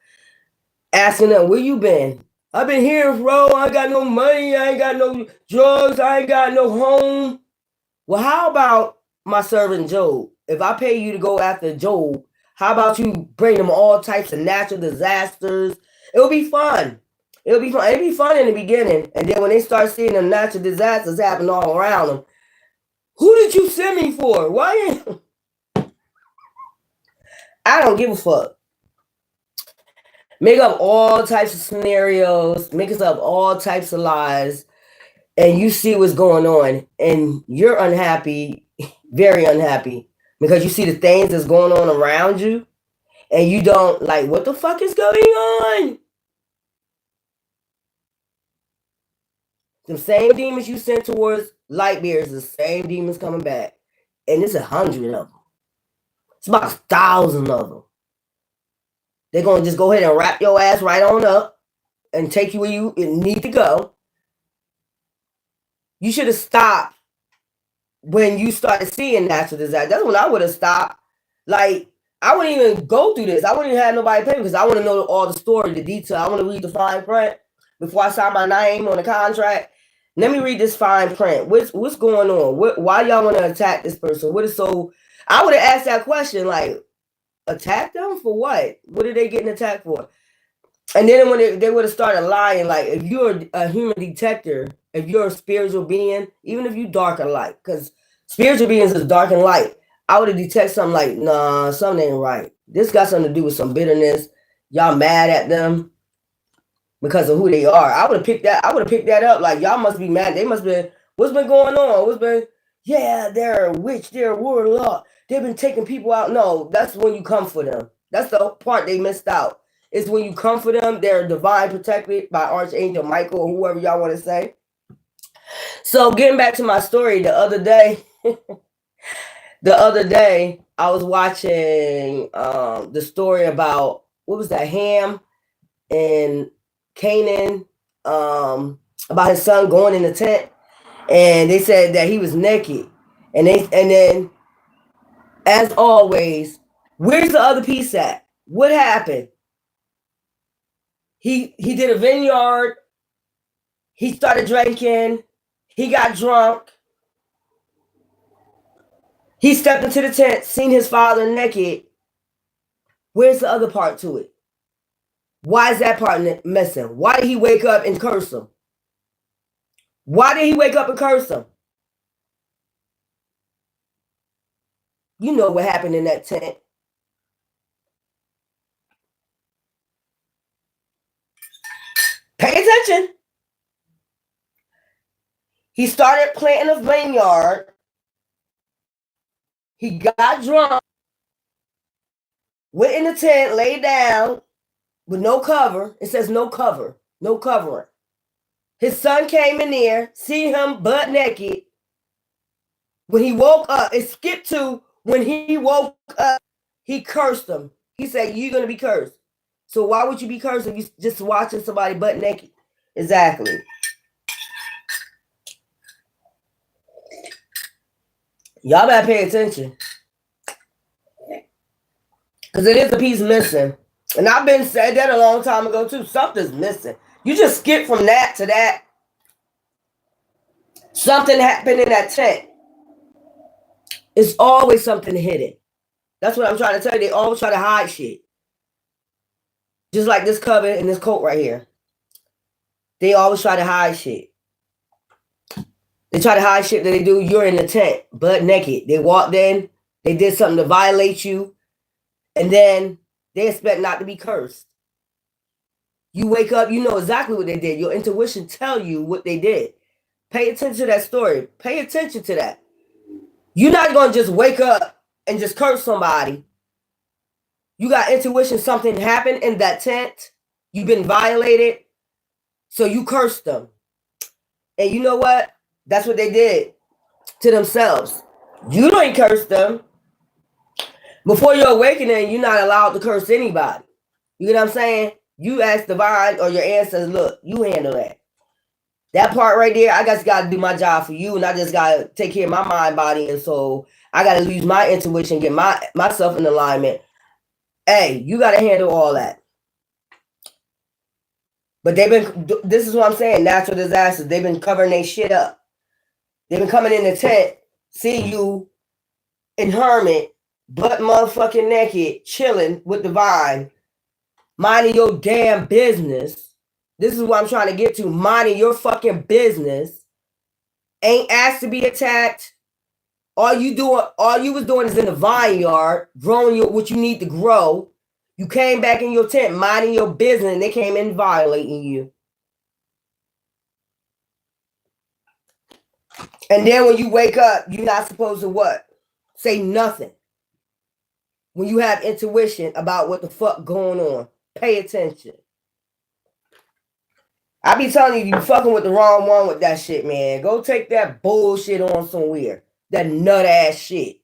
asking them, where you been? I've been here, bro. I ain't got no money. I ain't got no drugs. I ain't got no home. Well, how about my servant Job? If I pay you to go after Job, how about you bring them all types of natural disasters? It'll be fun. It'll be fun. It'll be fun in the beginning. And then when they start seeing them natural disasters happen all around them, who did you send me for? Why? I don't give a fuck. Make up all types of scenarios, make us up all types of lies, and you see what's going on, and you're unhappy, very unhappy, because you see the things that's going on around you, and you don't like, what the fuck is going on? The same demons you sent towards light bearers, the same demons coming back, and it's 100 of them. It's about 1,000 of them. They're going to just go ahead and wrap your ass right on up and take you where you need to go. You should have stopped when you started seeing natural disaster. That's when I would have stopped. Like, I wouldn't even go through this. I wouldn't even have nobody pay because I want to know all the story, the detail. I want to read the fine print before I sign my name on the contract. Let me read this fine print. What's going on? Why y'all want to attack this person? What is so? I would have asked that question, like, attack them for what? What are they getting attacked for? And then when they would have started lying, like, if you're a human detector, if you're a spiritual being, even if you dark or light, because spiritual beings is dark and light, I would have detected something like, nah, something ain't right. This got something to do with some bitterness. Y'all mad at them because of who they are. I would have picked that up. Like, y'all must be mad. They must be, what's been going on? Yeah, they're a witch, they're a warlock. They've been taking people out. No, that's when you come for them. That's the part they missed out. It's when you come for them, they're divine protected by Archangel Michael or whoever y'all want to say. So getting back to my story, the other day, I was watching the story about, what was that, Ham and Canaan, about his son going in the tent, and they said that he was naked, and then as always, where's the other piece at? What happened? He did a vineyard. He started drinking. He got drunk. He stepped into the tent, seen his father naked. Where's the other part to it? Why is that part missing? Why did he wake up and curse him? Why did he wake up and curse him? You know what happened in that tent. Pay attention. He started planting a vineyard. He got drunk, went in the tent, laid down with no cover. It says no cover, no covering. His son came in there, see him butt naked. When he woke up, it skipped to when he woke up, he cursed him. He said, you're going to be cursed. So why would you be cursed if you're just watching somebody butt naked? Exactly. Y'all better pay attention. Because it is a piece missing. And I've been said that a long time ago too. Something's missing. You just skip from that to that. Something happened in that tent. It's always something hidden. That's what I'm trying to tell you. They always try to hide shit. Just like this cover and this coat right here. They always try to hide shit. They try to hide shit that they do. You're in the tent, butt naked. They walked in. They did something to violate you. And then they expect not to be cursed. You wake up, you know exactly what they did. Your intuition tell you what they did. Pay attention to that story. Pay attention to that. You're not going to just wake up and just curse somebody. You got intuition. Something happened in that tent. You've been violated. So you cursed them. And you know what? That's what they did to themselves. You don't curse them. Before your awakening, you're not allowed to curse anybody. You get what I'm saying? You ask divine or your ancestors, look, you handle that. That part right there, I just got to do my job for you, and I just got to take care of my mind, body, and soul. I got to use my intuition, get myself in alignment. Hey, you got to handle all that. But this is what I'm saying, natural disasters. They've been covering their shit up. They've been coming in the tent, see you in hermit, butt motherfucking naked, chilling with divine, minding your damn business. This is what I'm trying to get to. Minding your fucking business. Ain't asked to be attacked. All you was doing is in the vineyard, growing what you need to grow. You came back in your tent, minding your business, and they came in violating you. And then when you wake up, you're not supposed to what? Say nothing. When you have intuition about what the fuck going on, pay attention. I be telling you, you fucking with the wrong one with that shit, man. Go take that bullshit on somewhere. That nut ass shit.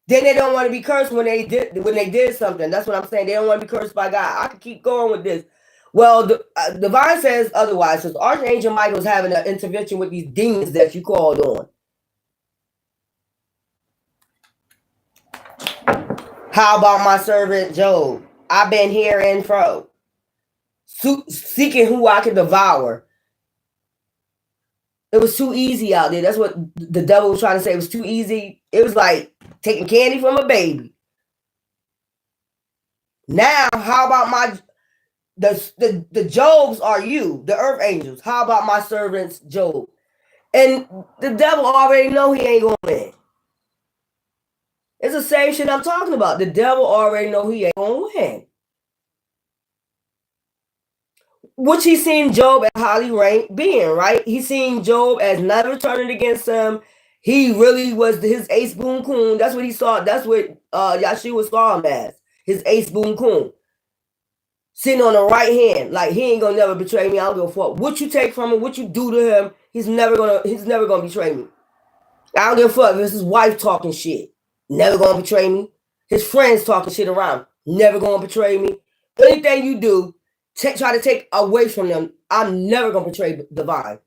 Then they don't want to be cursed when they did something. That's what I'm saying. They don't want to be cursed by God. I can keep going with this. Well, the divine says otherwise. Because Archangel Michael's having an intervention with these demons that you called on. How about my servant Job? I've been here and fro, seeking who I can devour. It was too easy out there. That's what the devil was trying to say. It was too easy. It was like taking candy from a baby. Now, how about the Jobs are you, the earth angels? How about my servants Job? And the devil already know he ain't gonna win. It's the same shit I'm talking about. The devil already know he ain't gonna win. Which he seen Job as highly ranked being, right? He seen Job as never turning against him. He really was his ace boon coon. That's what he saw. That's what Yahshua saw him as. His ace boon coon. Sitting on the right hand. Like, he ain't gonna never betray me. I don't give a fuck what you take from him, what you do to him. He's never gonna betray me. I don't give a fuck if it's his wife talking shit. Never gonna betray me. His friends talking shit around. Never gonna betray me. Anything you do, try to take away from them, I'm never gonna betray divine.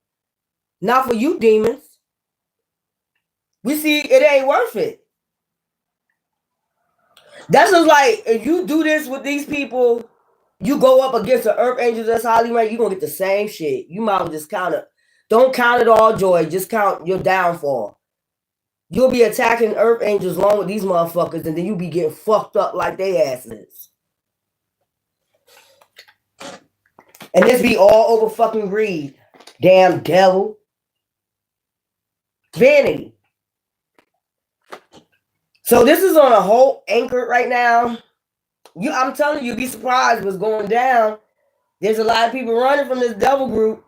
Not for you, demons. We see it ain't worth it. That's just like, if you do this with these people, you go up against the earth angels that's highly ranked, you're gonna get the same shit. You might just count it. Don't count it all joy, just count your downfall. You'll be attacking earth angels along with these motherfuckers, and then you'll be getting fucked up like they asses. And this be all over fucking greed. Damn devil. Vanity. So this is on a whole anchor right now. I'm telling you, you'd be surprised what's going down. There's a lot of people running from this devil group.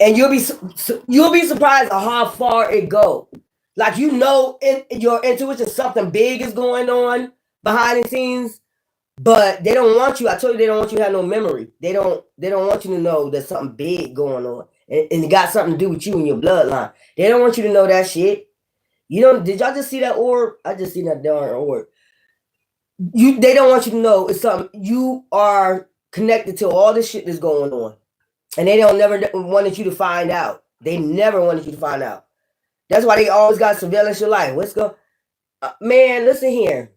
And you'll be surprised at how far it goes. Like, you know, in your intuition, something big is going on behind the scenes, but they don't want you. I told you, they don't want you to have no memory. They don't want you to know there's something big going on, and it got something to do with you and your bloodline. They don't want you to know that shit. You know, did y'all just see that orb? I just seen that darn orb. They don't want you to know it's something. You are connected to all this shit that's going on, and they never wanted you to find out. They never wanted you to find out. That's why they always got surveillance your life. What's going? Man, listen here.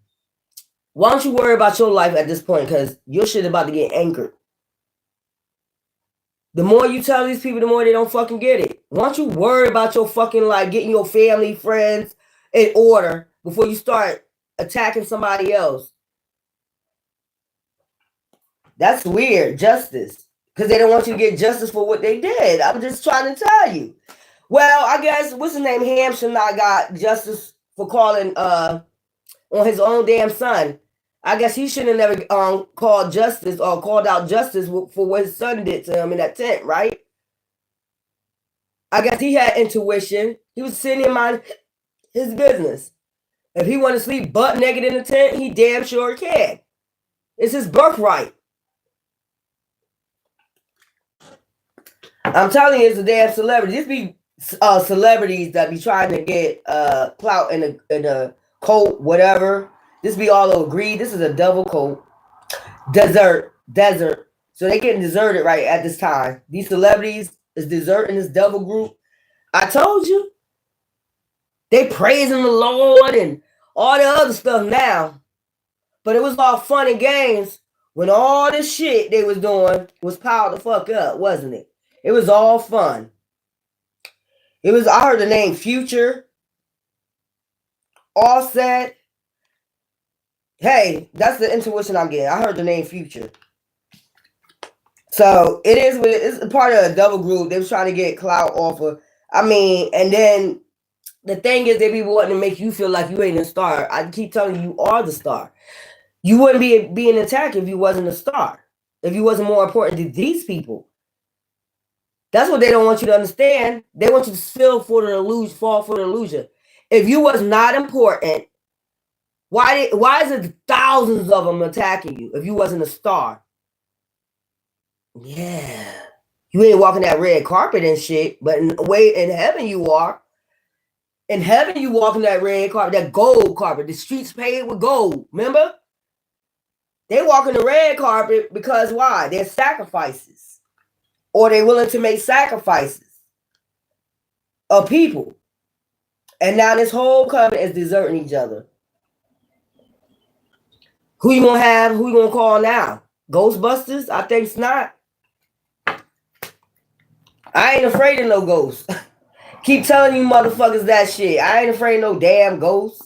Why don't you worry about your life at this point? Because your shit about to get anchored. The more you tell these people, the more they don't fucking get it. Why don't you worry about your fucking life, getting your family, friends in order before you start attacking somebody else? That's weird. Justice. Because they don't want you to get justice for what they did. I'm just trying to tell you. Well, I guess, what's his name? Hampshire got justice for calling on his own damn son. I guess he shouldn't have never called justice or called out justice for what his son did to him in that tent, right? I guess he had intuition. He was sitting in mind his business. If he wanted to sleep butt naked in the tent, he damn sure can. It's his birthright. I'm telling you, it's a damn celebrity. This be celebrities that be trying to get clout in a cult, whatever. This be all over greed. This is a devil cult. Desert. So they getting deserted right at this time. These celebrities is deserting this devil group. I told you. They praising the Lord and all the other stuff now. But it was all fun and games when all this shit they was doing was piled the fuck up, wasn't it? It was all fun. I heard the name Future. Offset. Hey, that's the intuition I'm getting. I heard the name Future. So it is what it's a part of a double group. They was trying to get clout off of. I mean, and then the thing is, they be wanting to make you feel like you ain't a star. I keep telling you, you are the star. You wouldn't be being attacked if you wasn't a star. If you wasn't more important to these people. That's what they don't want you to understand. They want you to fall for the illusion. If you was not important, why is it thousands of them attacking you if you wasn't a star? Yeah. You ain't walking that red carpet and shit, but in heaven you are. In heaven you walking that red carpet, that gold carpet. The streets paved with gold. Remember? They walking the red carpet because why? They're sacrifices. Or they're willing to make sacrifices of people. And now this whole covenant is deserting each other. Who you gonna have? Who you gonna call now? Ghostbusters? I think it's not. I ain't afraid of no ghosts. Keep telling you motherfuckers that shit. I ain't afraid of no damn ghosts.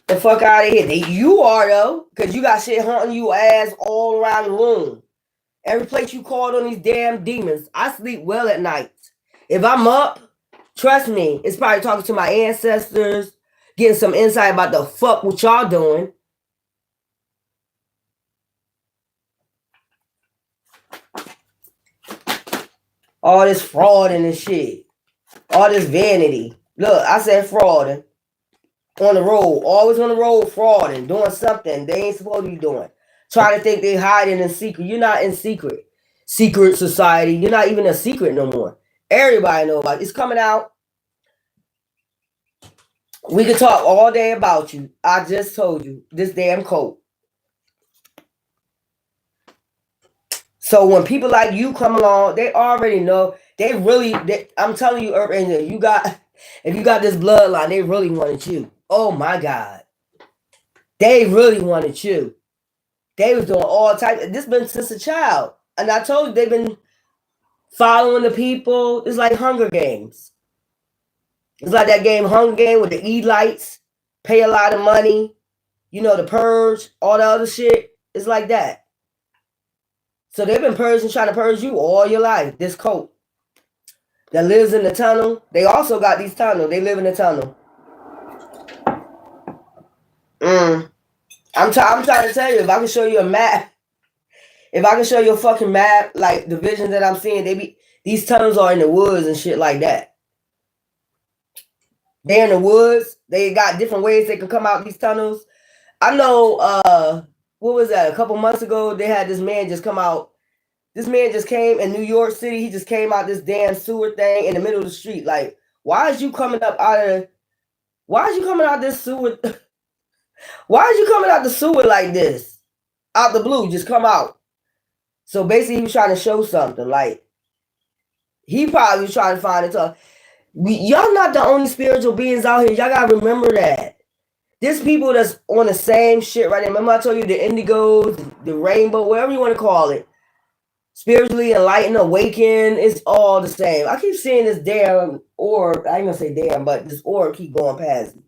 The fuck out of here. You are though, because you got shit haunting you ass all around the room. Every place you called on these damn demons. I sleep well at night. If I'm up, trust me, it's probably talking to my ancestors, getting some insight about the fuck what y'all doing. All this fraud and this shit. All this vanity. Look, I said frauding. On the road. Always on the road frauding. Doing something they ain't supposed to be doing. Trying to think they hiding in secret. You're not in secret. Secret society. You're not even a secret no more. Everybody know about it. It's coming out. We could talk all day about you. I just told you. This damn coat. So when people like you come along, they already know. They really, I'm telling you, ɛn-ər-ˈven-chən, if you got this bloodline, they really wanted you. Oh my God. They really wanted you. They was doing all types. This been since a child. And I told you, they've been following the people. It's like Hunger Games. It's like that game, Hunger Game, with the elites, pay a lot of money. You know, the purge, all the other shit. It's like that. So they've been purging, trying to purge you all your life. This coat that lives in the tunnel. They also got these tunnels. They live in the tunnel. I'm trying to tell you, if I can show you a map, if I can show you a fucking map, like the visions that I'm seeing, these tunnels are in the woods and shit like that. They're in the woods. They got different ways they can come out these tunnels. I know, what was that? A couple months ago, they had this man just come out. This man just came in New York City. He just came out this damn sewer thing in the middle of the street. Like, why is you coming up out of, why is you coming out this sewer? Why is you coming out the sewer like this? Out the blue, just come out. So basically, he was trying to show something. Like, he probably was trying to find it. Y'all not the only spiritual beings out here. Y'all gotta remember that. There's people that's on the same shit right now. Remember I told you the indigos, the rainbow, whatever you want to call it. Spiritually enlightened, awakened, it's all the same. I keep seeing this damn orb. I ain't gonna say damn, but this orb keep going past me.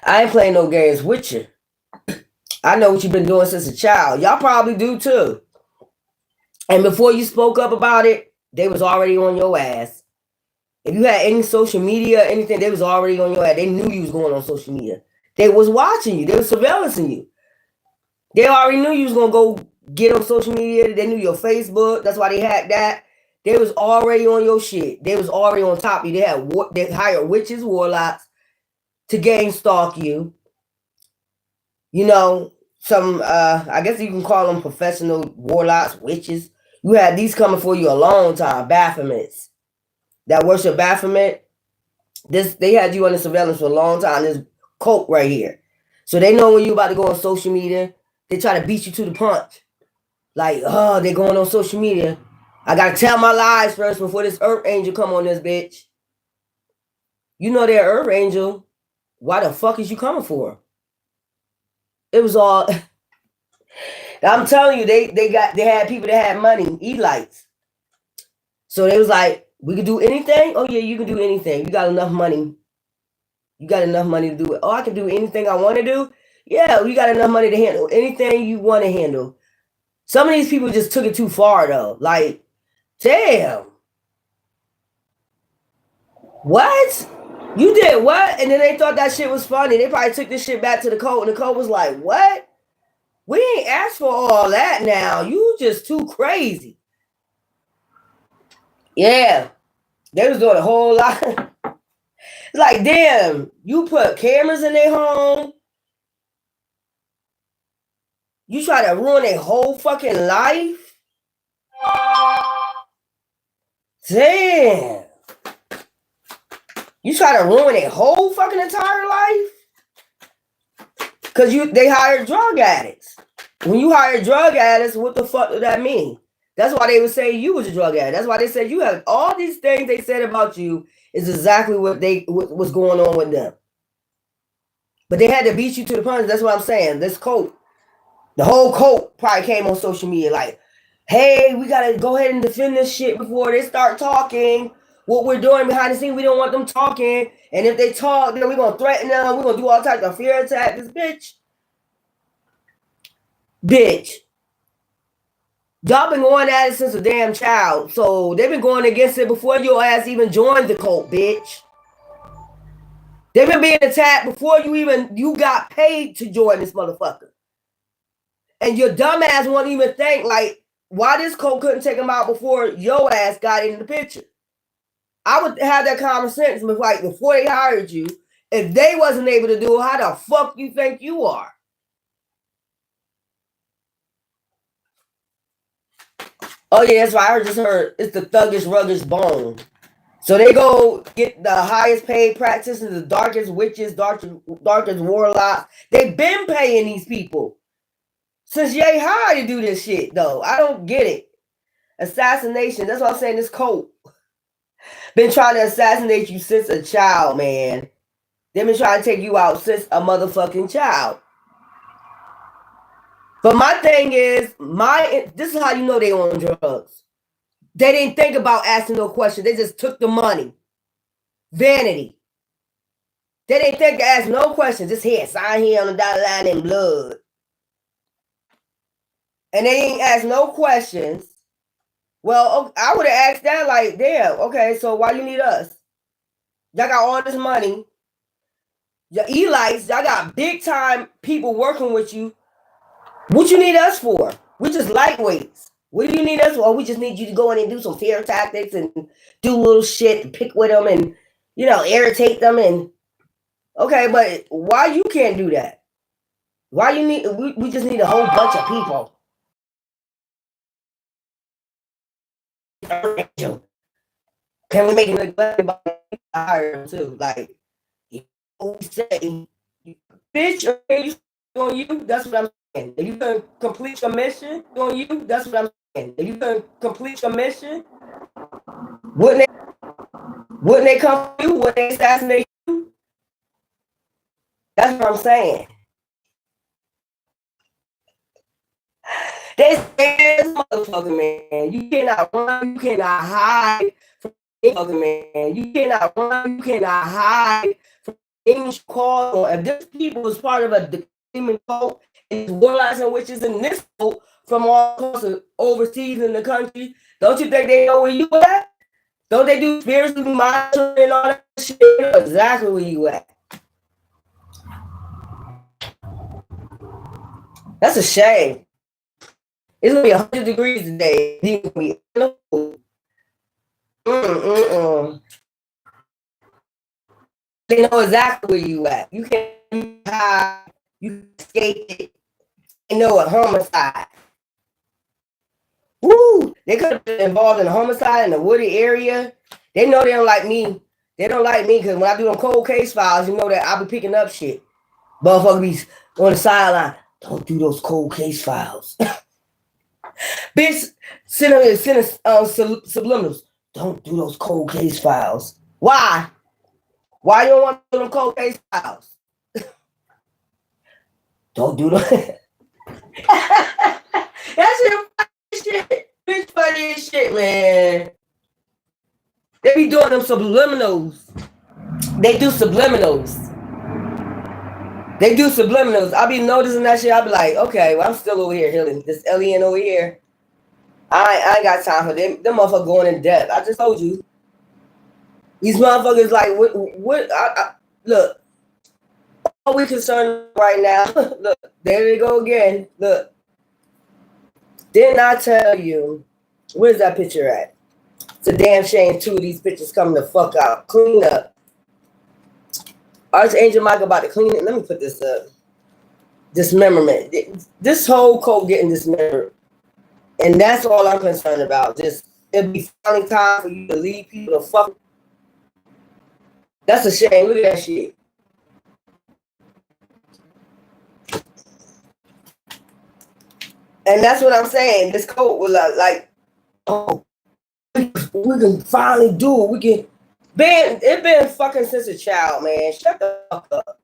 I ain't playing no games with you. I know what you've been doing since a child. Y'all probably do too. And before you spoke up about it, they was already on your ass. If you had any social media, anything, they was already on your ass. They knew you was going on social media. They was watching you. They was surveillancing you. They already knew you was going to go get on social media. They knew your Facebook. That's why they had that. They was already on your shit. They was already on top of you. They hired witches, warlocks to gang stalk you. You know, some, I guess you can call them professional warlocks, witches. You had these coming for you a long time, Baphomets. That worship Baphomet. They had you under surveillance for a long time. This cult right here. So they know when you about to go on social media, they try to beat you to the punch. Like, oh, they going on social media. I gotta tell my lies first before this earth angel come on this bitch. You know they're earth angel. Why the fuck is you coming for? It was all. I'm telling you, they had people that had money, elites. So they was like, we could do anything. Oh yeah, you can do anything. You got enough money. You got enough money to do it. Oh, I can do anything I want to do. Yeah, we got enough money to handle anything you want to handle. Some of these people just took it too far though. Like, damn. What? You did what? And then they thought that shit was funny. They probably took this shit back to the code, and the code was like, what? We ain't asked for all that now. You just too crazy. Yeah. They was doing a whole lot. It's like, damn, you put cameras in their home. You try to ruin their whole fucking life. Damn. You try to ruin their whole fucking entire life? Because they hired drug addicts. When you hire drug addicts, what the fuck does that mean? That's why they would say you was a drug addict. That's why they said you have all these things they said about you is exactly what was going on with them. But they had to beat you to the punch. That's what I'm saying. This coat, the whole coat probably came on social media like, hey, we gotta go ahead and defend this shit before they start talking. What we're doing behind the scenes, we don't want them talking. And if they talk, then we're gonna threaten them. We're gonna do all types of fear attacks. This bitch. Y'all been going at it since a damn child. So they've been going against it before your ass even joined the cult, bitch. They've been being attacked before you got paid to join this motherfucker. And your dumb ass won't even think like why this cult couldn't take them out before your ass got in the picture. I would have that common sense like before they hired you. If they wasn't able to do it, how the fuck you think you are? Oh yeah, that's right. I just heard it's the thuggish, ruggish bone. So they go get the highest paid practitioners, the darkest witches, darkest warlocks. They've been paying these people since Ye hired to do this shit, though. I don't get it. Assassination. That's what I'm saying. This cult been trying to assassinate you since a child, man. They've been trying to take you out since a motherfucking child. But my thing is, this is how you know they on drugs. They didn't think about asking no questions. They just took the money. Vanity. They didn't think to ask no questions. Just here, sign here on the dotted line in blood. And they didn't ask no questions. Well, I would have asked that like, damn, okay, so why you need us? Y'all got all this money. Your Elites, y'all got big time people working with you. What you need us for? We just lightweights. What do you need us for? We just need you to go in and do some fear tactics and do little shit and pick with them and, irritate them. And okay, but why you can't do that? Why you need, we just need a whole bunch of people. Can we make it like higher too? Like, you say, bitch, are you on you? That's what I'm saying. If you can complete your mission on you, that's what I'm saying. If you can complete your mission, wouldn't they come for you? Wouldn't they assassinate you? That's what I'm saying. They scared motherfucker, man. You cannot run, you cannot hide from motherfucker, man. You cannot run, you cannot hide from things called. If this people is part of a demon cult, and warlocks and witches in this cult from all across overseas in the country, don't you think they know where you at? Don't they do spiritual monitoring and all that shit? They know exactly where you at. That's a shame. It's gonna be 100 degrees today. It's gonna be They know exactly where you at. You can't hide. You escape it. They know a homicide. Woo! They could have been involved in a homicide in a wooded area. They know they don't like me. They don't like me because when I do them cold case files, you know that I'll be picking up shit. Motherfucker be on the sideline. Don't do those cold case files. Bitch, send subliminals. Don't do those cold case files. Why? Why you don't want to do them cold case files? Don't do them. That's shit. Bitch, funny as shit, man. They be doing them subliminals. They do subliminals. I be noticing that shit. I be like, okay, well, I'm still over here healing. This alien over here. I ain't got time for them. Them motherfuckers going in depth. I just told you. These motherfuckers like, what look. All we concerned right now. Look, there they go again. Look. Didn't I tell you? Where's that picture at? It's a damn shame two of these pictures coming the fuck out. Clean up. Archangel Michael about to clean it. Let me put this up. Dismemberment. This whole code getting dismembered. And that's all I'm concerned about. Just it'll be finally time for you to leave people to fuck. That's a shame. Look at that shit. And that's what I'm saying. This code will like oh, we can finally do it. We can. It been fucking since a child, man. Shut the fuck up.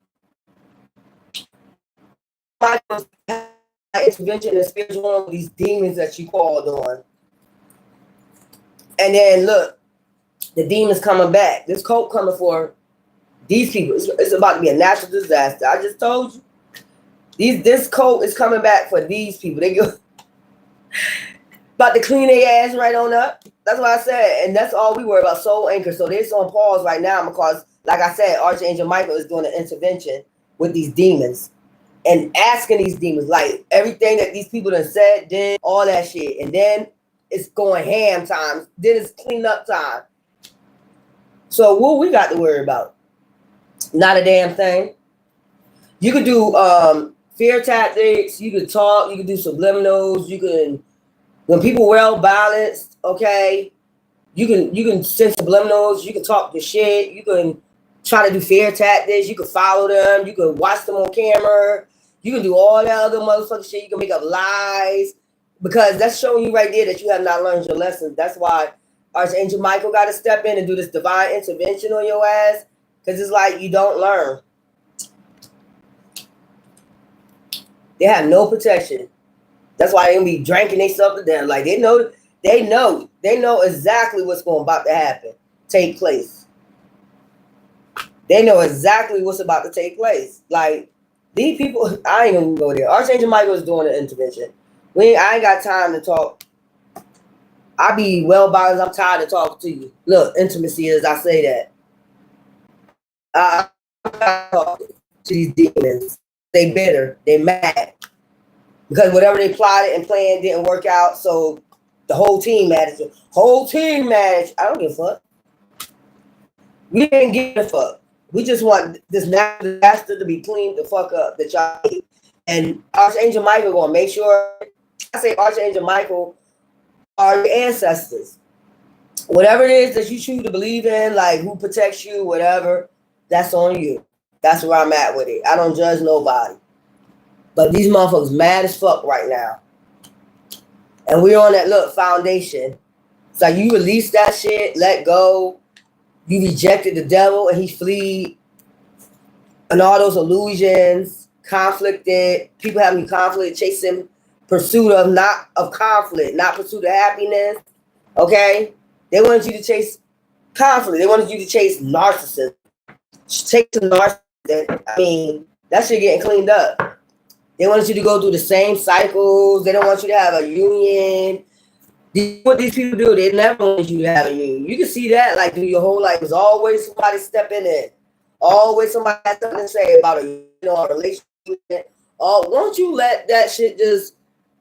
Intervention and spiritual these demons that you called on. And then look, the demons coming back. This cult coming for these people. It's about to be a natural disaster. I just told you. This cult is coming back for these people. They go about to clean their ass right on up. That's what I said. And that's all we worry about, soul anchor. So they're on pause right now because, like I said, Archangel Michael is doing an intervention with these demons and asking these demons, like, everything that these people done said, did, all that shit. And then it's going ham time. Then it's clean up time. So what we got to worry about? Not a damn thing. You could do fear tactics. You could talk. You could do subliminals. You can, when people well balanced, okay, you can send subliminals. You can talk the shit. You can try to do fear tactics. You can follow them. You can watch them on camera. You can do all that other motherfucking shit. You can make up lies because that's showing you right there that you have not learned your lessons. That's why Archangel Michael got to step in and do this divine intervention on your ass because it's like you don't learn. They have no protection. That's why they gonna be drinking themselves to death. Like they know exactly what's about to happen, take place. They know exactly what's about to take place. Like these people, I ain't gonna go there. Archangel Michael is doing an intervention. I ain't got time to talk. I be well balanced. I'm tired of talking to you. Look, intimacy is. I say that. I'm talking to these demons. They bitter. They mad. Because whatever they plotted and planned didn't work out. So the whole team managed. I don't give a fuck. We didn't give a fuck. We just want this natural disaster to be cleaned the fuck up that y'all need. And Archangel Michael gonna make sure. I say Archangel Michael are your ancestors. Whatever it is that you choose to believe in, like who protects you, whatever, that's on you. That's where I'm at with it. I don't judge nobody. But these motherfuckers mad as fuck right now. And we're on that foundation. It's like you release that shit, let go. You rejected the devil and he fled. And all those illusions, conflicted, people having conflict, chasing pursuit of not of conflict, not pursuit of happiness. Okay? They wanted you to chase conflict. They wanted you to chase narcissism. Chase the narcissism. I mean, that shit getting cleaned up. They wanted you to go through the same cycles. They don't want you to have a union. What these people do, they never want you to have a union. You can see that like through your whole life. There's always somebody stepping in. Always somebody has something to say about a relationship. Oh, won't you let that shit just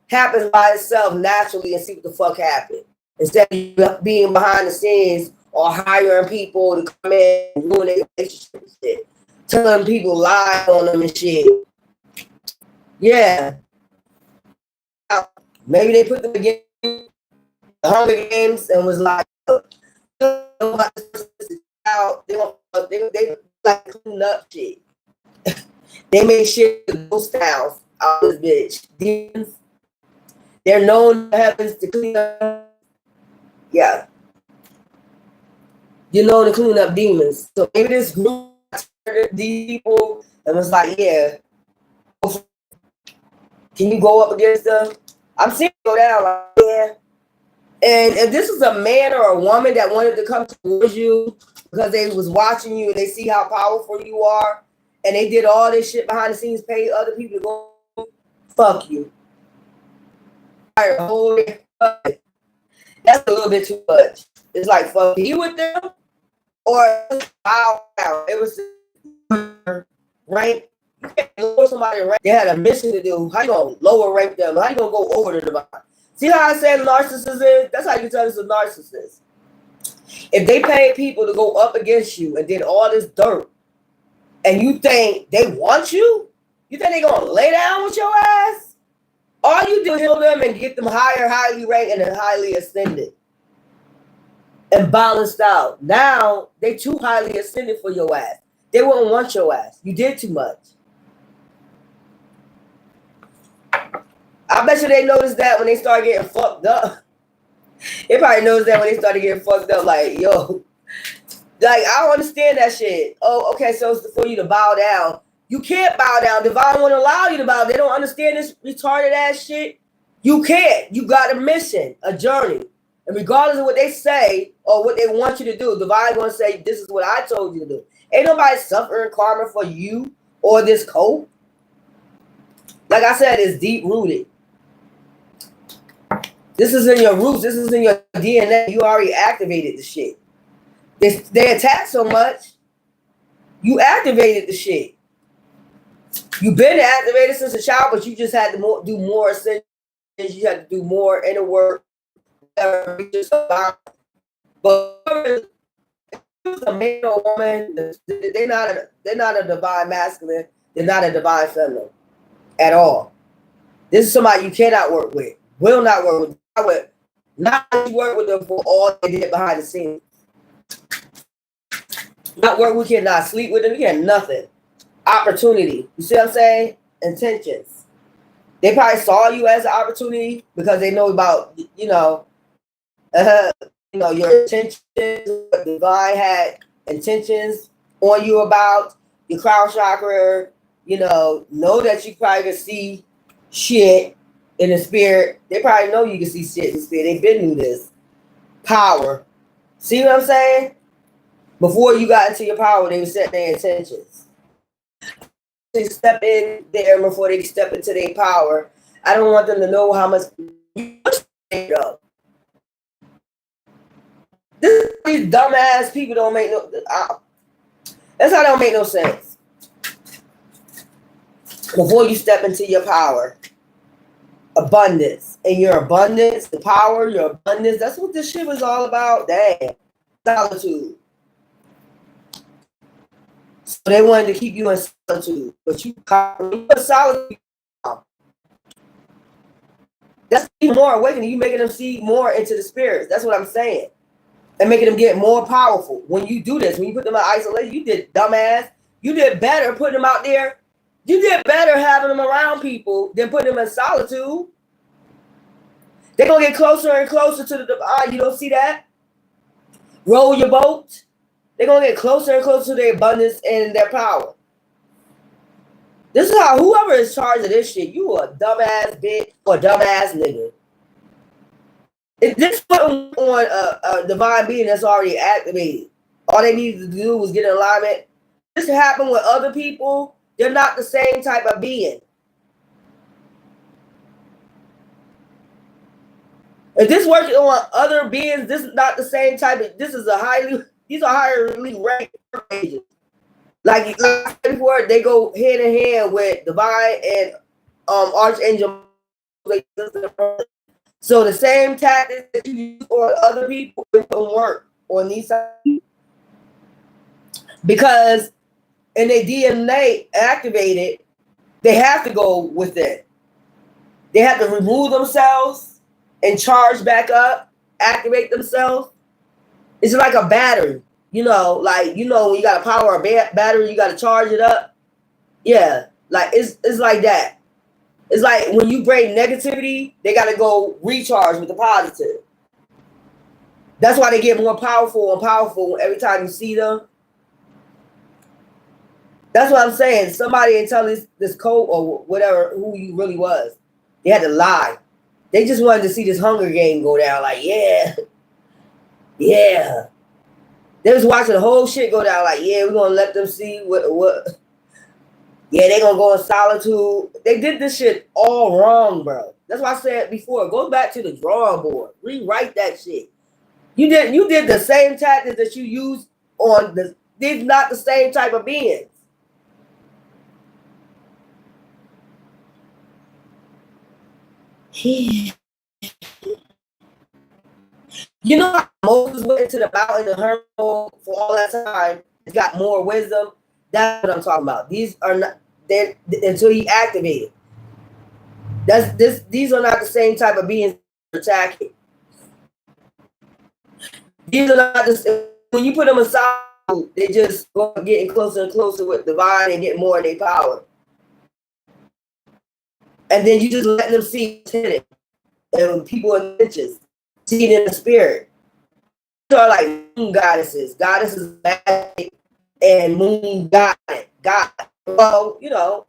happen by itself naturally and see what the fuck happened? Instead of being behind the scenes or hiring people to come in and ruin their relationship and shit. Telling people lies on them and shit. Yeah. Maybe they put them against the Hunger Games and was like, they like clean up shit. They made shit ghost towns out of this bitch. Demons. They're known happens to clean up. Yeah. You know to clean up demons. So maybe this group these people and was like, yeah. Can you go up against them? I'm seeing it go down like, yeah. And if this was a man or a woman that wanted to come towards you because they was watching you and they see how powerful you are and they did all this shit behind the scenes, paid other people to go, fuck you. That's a little bit too much. It's like, fuck you with them or wow, it was right. You can't lower somebody rank. They had a mission to do. How you gonna lower rank them? How you gonna go over the divine? See how I said narcissist is? That's how you can tell it's a narcissist. If they paid people to go up against you and did all this dirt, and you think they want you? You think they gonna lay down with your ass? All you do is heal them and get them higher, highly ranked, and then highly ascended. And balanced out. Now, they too highly ascended for your ass. They wouldn't want your ass. You did too much. I bet you they noticed that when they start getting fucked up. They probably knows that when they started getting fucked up, like, yo, like, I don't understand that shit. Oh, okay, so it's for you to bow down. You can't bow down. Divine won't allow you to bow. They don't understand this retarded ass shit. You can't. You got a mission, a journey. And regardless of what they say or what they want you to do, Divine gonna say, this is what I told you to do. Ain't nobody suffering karma for you or this code. Like I said, it's deep rooted. This is in your roots. This is in your DNA. You already activated the shit. They attack so much, you activated the shit. You've been activated since a child, but you just had to do more ascensions. You had to do more inner work. But a man or woman, they're not a divine masculine. They're not a divine feminine at all. This is somebody you cannot work with. Will not work with. Not work with them for all they did behind the scenes. Not work with you, not sleep with them. You get nothing. Opportunity. You see what I'm saying? Intentions. They probably saw you as an opportunity because they know about, your intentions. What Divine had intentions on you about your crown chakra. Know that you probably can see shit in the spirit. They probably know you can see shit in the spirit. They've been through this. Power. See what I'm saying? Before you got into your power, they were setting their intentions. They step in there before they step into their power. I don't want them to know how much they know. These dumbass people don't make no. That's how they don't make no sense. Before you step into your power, abundance, and your abundance, the power, your abundance. That's what this shit was all about. Damn, solitude. So they wanted to keep you in solitude, but you in solitude. That's even more awakening. You making them see more into the spirits. That's what I'm saying, and making them get more powerful. When you do this, when you put them in isolation, you did dumbass. You did better putting them out there. You did better having them around people than putting them in solitude. They're gonna get closer and closer to the divine. You don't see that? Roll your boat. They're going to get closer and closer to their abundance and their power. This is how whoever is charged of this shit, you a dumbass bitch or dumbass nigga. If this put on a divine being that's already activated, all they needed to do was get in alignment. This happened with other people. They're not the same type of being. If this works on other beings, this is not the same type of, these are highly ranked agents. Like before, they go hand in hand with divine and archangel. So the same tactics that you use on other people don't work on these sides. Because in their DNA activated, they have to go with it. They have to remove themselves and charge back up, activate themselves. It's like a battery, when you got to power a battery, you got to charge it up. Yeah, like it's like that. It's like when you bring negativity, they got to go recharge with the positive. That's why they get more powerful and powerful every time you see them. That's what I'm saying. Somebody didn't tell this code or whatever who you really was. They had to lie. They just wanted to see this Hunger Game go down. Like, yeah. They was watching the whole shit go down. Like, yeah, we're gonna let them see what. Yeah, they gonna go in solitude. They did this shit all wrong, bro. That's why I said before. Go back to the drawing board. Rewrite that shit. You did the same tactics that you used on the. These not the same type of beings. Moses went into the mountain and hermit for all that time. He's got more wisdom. That's what I'm talking about. These are not until he activated. These are not the same type of beings attacking. These are not when you put them aside, they just go getting closer and closer with divine and get more of their power. And then you just let them see it. And people in inches. See it in the spirit. So like moon goddesses, goddesses magic and moon god. Well, you know.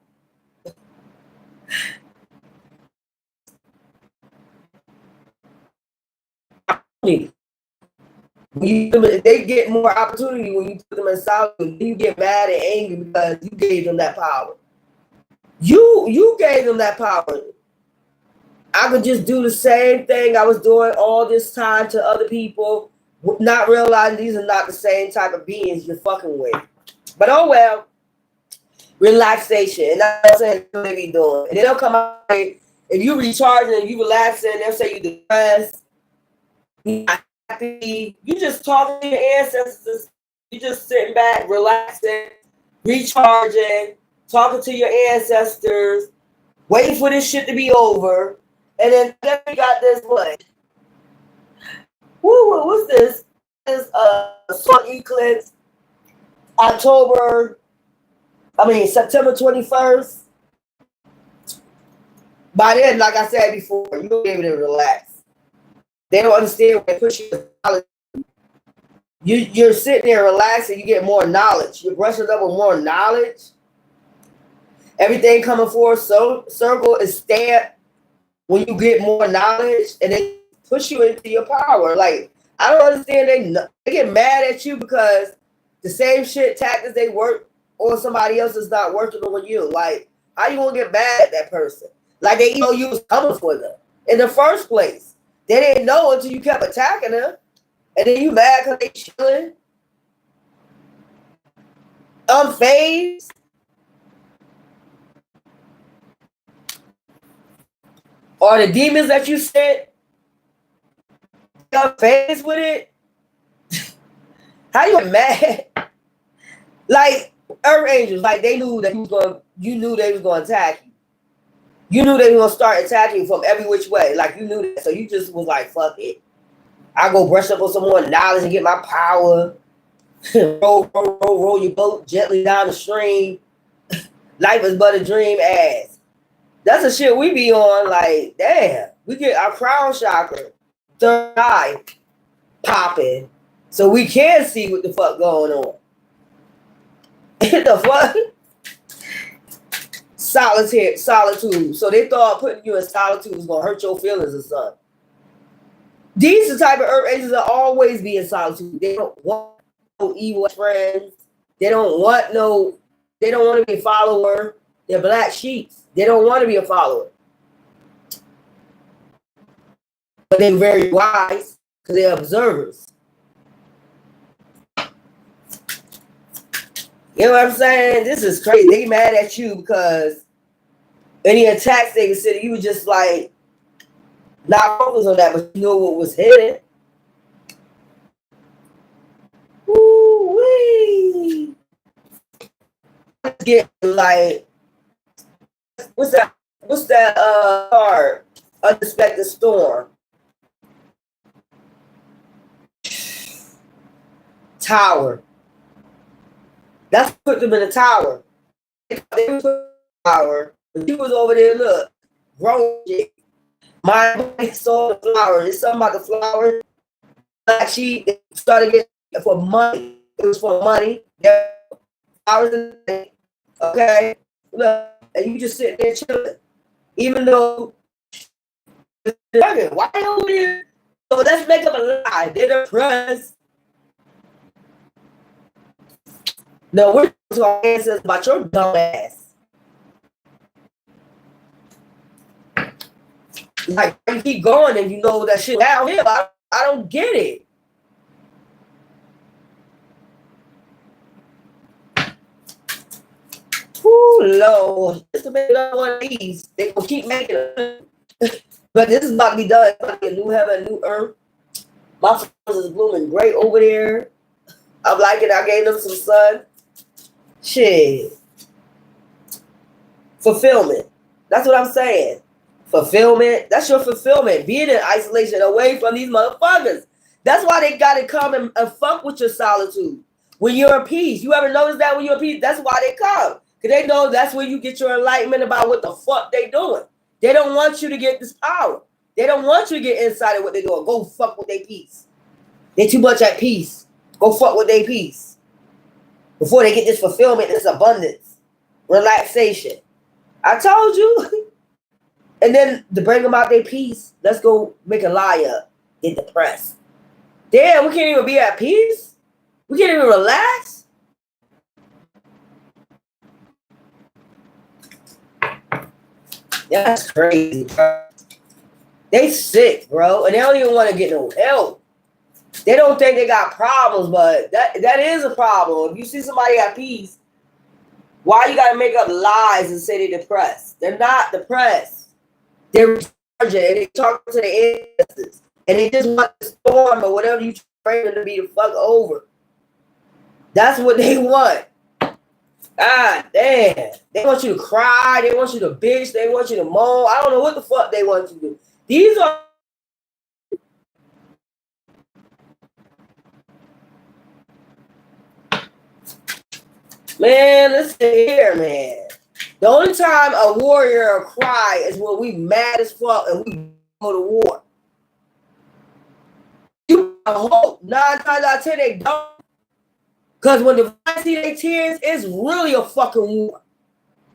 They get more opportunity when you put them in solitude. You get mad and angry because you gave them that power. You gave them that power. I could just do the same thing I was doing all this time to other people, not realizing these are not the same type of beings you're fucking with. But oh well, relaxation. And that's what they be doing. And they'll come out, if you recharging and you relaxing, they'll say you depressed, you not happy. You just talking to your ancestors. You just sitting back, relaxing, recharging, talking to your ancestors, waiting for this shit to be over. And then we got this what? What's this? This solar eclipse, September 21st. By then, like I said before, you'll be able to relax. They don't understand when they push you. You're sitting there relaxing, you get more knowledge. You're brushing up with more knowledge. Everything coming for a circle is stamped when you get more knowledge, and they push you into your power. Like, I don't understand. They get mad at you because the same shit tactics they work on somebody else is not working on you. Like, how you gonna get mad at that person? Like, they know you was coming for them in the first place. They didn't know until you kept attacking them, and then you mad because they chilling, unfazed. Or the demons that you sent, unfazed with it. How you get mad? Like Earth Angels, like they knew that you knew they was gonna attack you. You knew they were gonna start attacking you from every which way. Like you knew that. So you just was like, fuck it. I go brush up on some more knowledge and get my power. roll your boat gently down the stream. Life is but a dream ass. That's the shit we be on, like, damn. We get our crown chakra, third eye, popping. So we can see what the fuck going on. The fuck? Solitude. So they thought putting you in solitude was gonna hurt your feelings or something. These are the type of Earth Angels that always be in solitude. They don't want no evil friends. They don't want to be a follower. They're black sheep. They don't want to be a follower. But they're very wise because they're observers. You know what I'm saying? This is crazy. They mad at you because any attacks they consider, you were just like not focused on that, but you know what was hidden. Woo-wee. Get like, what's that card? Unexpected storm. Tower. That's put them in a tower. They put them in a tower. But he was over there, look, growing shit. My body saw the flower. It's something about the flower. Like she started getting for money. It was for money. Flowers, okay? Look, and you just sitting there chilling. Even though, why over here? So let's make up a lie. They're depressed. No, we're talking to our ancestors about your dumb ass. Like, you keep going and you know that shit down here. I don't get it. Ooh, Lord. Just to make another one of these. They gonna keep making it. But this is about to be done. It's about to be a new heaven, a new earth. My flowers is blooming great over there. I'm liking it. I gave them some sun. Shit. Fulfillment. That's what I'm saying. Fulfillment. That's your fulfillment. Being in isolation away from these motherfuckers. That's why they got to come and fuck with your solitude. When you're at peace. You ever notice that when you're at peace? That's why they come. Because they know that's where you get your enlightenment about what the fuck they doing. They don't want you to get this power. They don't want you to get inside of what they're doing. Go fuck with their peace. They too much at peace. Go fuck with their peace. Before they get this fulfillment, this abundance, relaxation. I told you. And then to bring them out their peace, let's go make a lie up. Get depressed. Damn, we can't even be at peace? We can't even relax? That's crazy, bro. They sick, bro. And they don't even want to get no help. They don't think they got problems, but that is a problem. If you see somebody at peace, why you got to make up lies and say they're depressed? They're not depressed. They're recharging and they talk to the ancestors. And they just want the storm or whatever you train them to be the fuck over. That's what they want. Ah, damn. They want you to cry. They want you to bitch. They want you to moan. I don't know what the fuck they want you to do. These are... Man, listen here, man. The only time a warrior cry is when we mad as fuck and we go to war. You hope 9 times out of 10 they don't. Because when the see their tears, it's really a fucking war.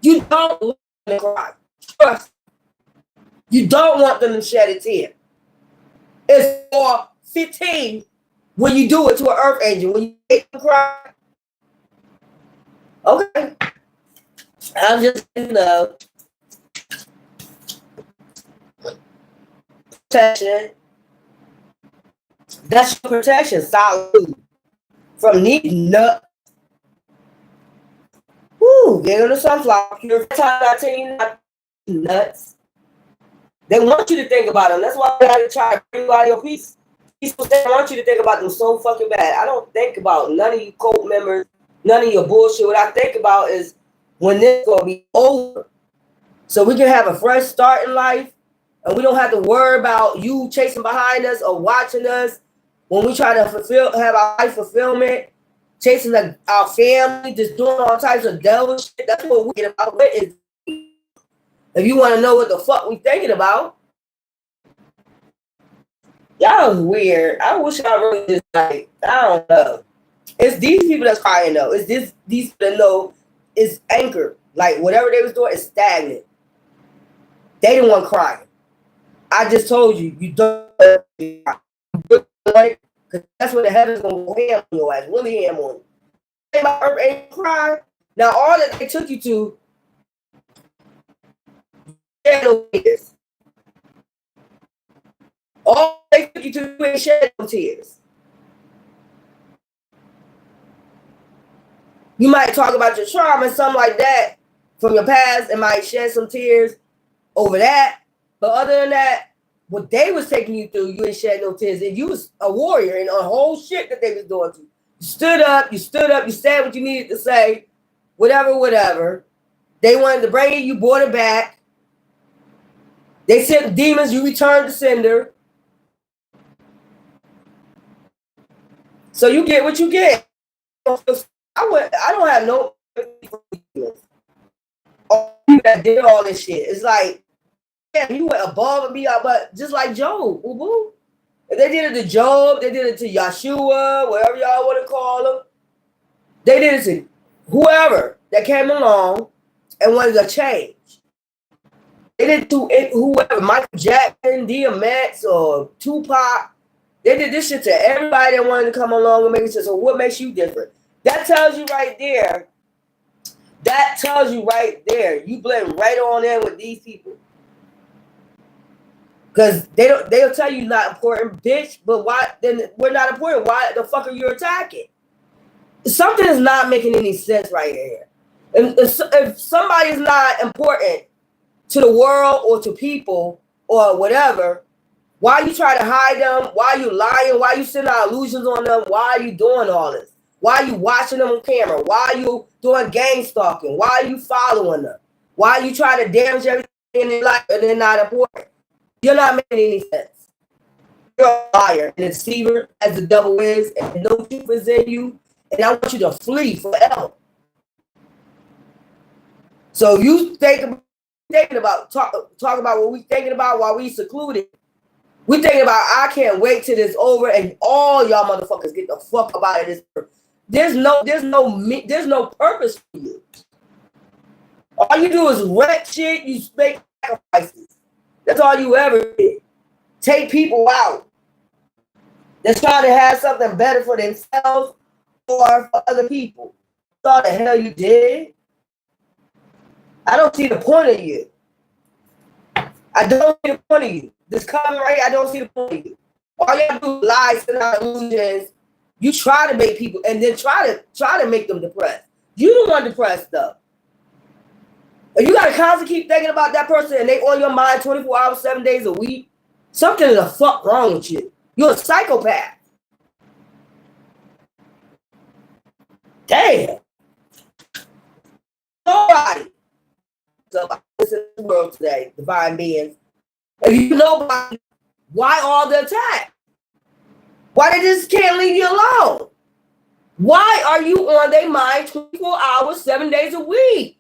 You don't want them to cry. Trust me. You don't want them to shed a tear. It's for 15 when you do it to an earth angel. When you make them cry. Okay. I'm just, protection. That's your protection. Solid from these nuts. Woo, get on the sunflower. You're not nuts. They want you to think about them. That's why I gotta try to bring you out of your peace. People say I want you to think about them so fucking bad. I don't think about none of you cult members, none of your bullshit. What I think about is when this is gonna be over. So we can have a fresh start in life and we don't have to worry about you chasing behind us or watching us when we try to have our life fulfillment, chasing our family, just doing all types of devil shit. That's what we get about. If you want to know what the fuck we thinking about, y'all is weird. I wish I really just I don't know. It's these people that's crying though. It's these people that know it's anchored. Like whatever they was doing is stagnant. They the one crying. I just told you, you don't cry. Because that's what the heaven's gonna go ham on your ass. Really ham on you. My earth ain't crying. Now all that they took you to, no tears. All they took you to ain't shed no tears. You might talk about your trauma and something like that from your past and might shed some tears over that. But other than that, what they was taking you through, you ain't shed no tears. And you was a warrior and a whole shit that they was doing to you. You stood up, you said what you needed to say, whatever. They wanted to bring it, you brought it back. They sent demons, you returned the sender. So you get what you get. I don't have no that did all this shit. It's like, yeah, you went above and beyond, but just like Job, boo-boo. If they did it to Job, they did it to Yeshua, whatever y'all want to call him. They did it to whoever that came along and wanted to change. They did it to whoever, Michael Jackson, DMX, or Tupac. They did this shit to everybody that wanted to come along and make it. So what makes you different? That tells you right there. That tells you right there. You blend right on in with these people. Because they'll tell you not important, bitch, but why then we're not important? Why the fuck are you attacking? Something is not making any sense right here. If somebody is not important to the world or to people or whatever, why you try to hide them? Why you lying? Why you sending out illusions on them? Why are you doing all this? Why are you watching them on camera? Why are you doing gang stalking? Why are you following them? Why are you trying to damage everything in their life and they're not important? You're not making any sense. You're a liar and a deceiver, as the devil is, and no truth is in you. And I want you to flee forever. So you thinking about talk about what we thinking about while we secluded. We thinking about, I can't wait till it's over and all y'all motherfuckers get the fuck up out of this. There's no purpose for you. All you do is wreck shit. You make sacrifices. That's all you ever did. Take people out. They're trying to have something better for themselves or for other people. That's all the hell you did. I don't see the point of you. I don't see the point of you. This coming right here, I don't see the point of you. All you do is lies and illusions. You try to make people and then try to make them depressed. You the one depressed though. If you gotta constantly keep thinking about that person and they on your mind 24 hours, 7 days a week, something is the fuck wrong with you. You're a psychopath. Damn. Nobody. So this is the world today, divine beings. If you know why all the attack? Why they just can't leave you alone? Why are you on their mind 24 hours, 7 days a week?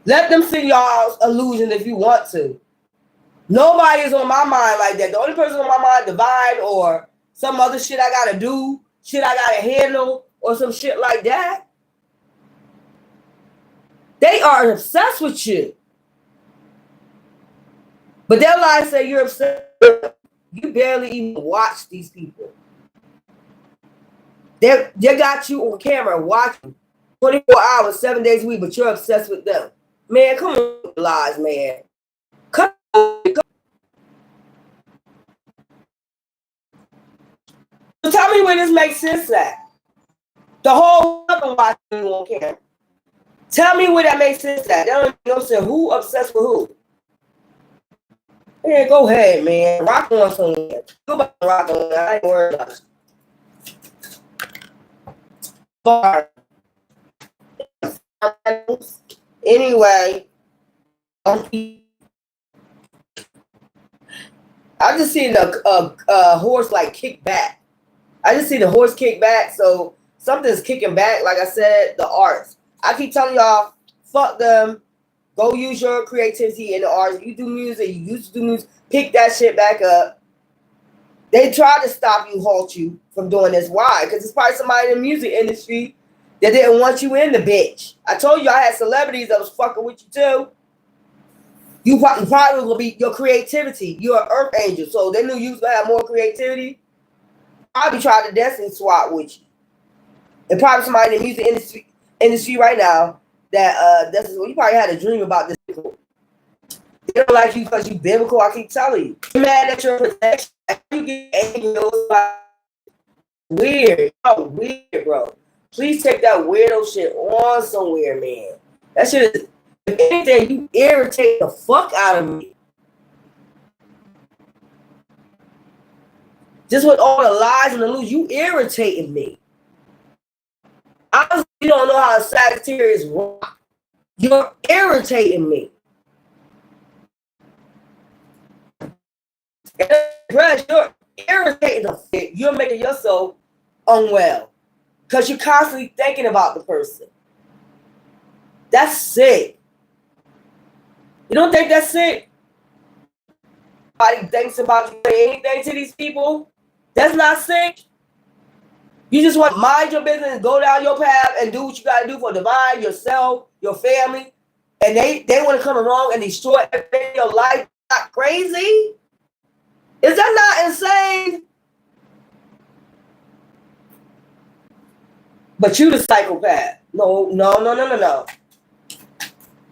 Let them see y'all's illusion if you want to. Nobody is on my mind like that. The only person on my mind, divine or some other shit I gotta do, shit I gotta handle, or some shit like that. They are obsessed with you. But they'll lie and say you're obsessed. You barely even watch these people. They got you on camera watching 24 hours, 7 days a week, but you're obsessed with them. Man, come on, lies, man. Come on. So tell me where this makes sense at. The whole world watching you on camera. Tell me where that makes sense at. That don't make no sense. Who obsessed with who? Yeah, go ahead, man. Rock on somewhere. Go about to rock on that. I ain't worried about it. Bar. Anyway, I just seen a horse like kick back. I just see the horse kick back. So something's kicking back. Like I said, the arts. I keep telling y'all, fuck them. Go use your creativity in the arts. You do music. You used to do music. Pick that shit back up. They tried to stop you, halt you from doing this. Why? Because it's probably somebody in the music industry that didn't want you in the bitch. I told you I had celebrities that was fucking with you too. You probably will be your creativity. You're an earth angel. So they knew you was going to have more creativity. Probably tried to destiny swap with you. And probably somebody in the music industry right now that you probably had a dream about this. They don't like you because you biblical. I keep telling you. You're mad at your protection. You get angels. Weird. Oh, weird, bro. Please take that weirdo shit on somewhere, man. That shit is, if anything, you irritate the fuck out of me. Just with all the lies and the loose, you irritating me. Honestly, you don't know how a Sagittarius rock. You're irritating me. You're irritating the fit. You're making yourself unwell because you're constantly thinking about the person. That's sick. You don't think that's sick? Nobody thinks about you anything to these people. That's not sick. You just want to mind your business, go down your path, and do what you got to do for divine, yourself, your family. And they want to come along and destroy everything in your life. Not crazy? Is that not insane? But you the psychopath. No.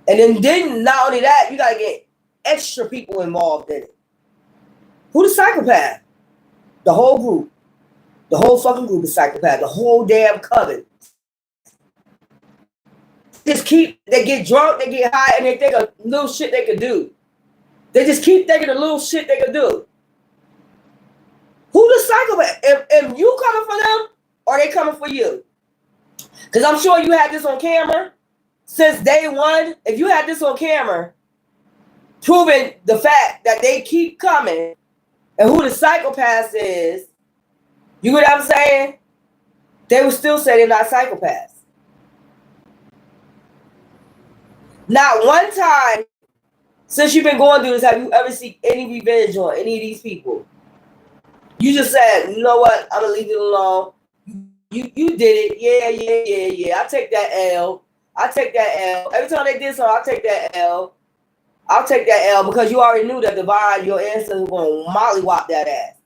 And then not only that, you got to get extra people involved in it. Who the psychopath? The whole group. The whole fucking group is psychopath. The whole damn coven. They get drunk, they get high, and they think of little shit they could do. They just keep thinking of little shit they could do. Who the psychopath? If you coming for them, or they coming for you? Because I'm sure you had this on camera since day one. If you had this on camera, proving the fact that they keep coming, and who the psychopath is, you know what I'm saying? They would still say they're not psychopaths. Not one time Since you've been going through this, have you ever seen any revenge on any of these people? You just said, you know what? I'm gonna leave it alone. You did it. Yeah. I take that L. I take that L. Every time they did something, I take that L. I'll take that L because you already knew that divine, your ancestors were going to mollywop that ass.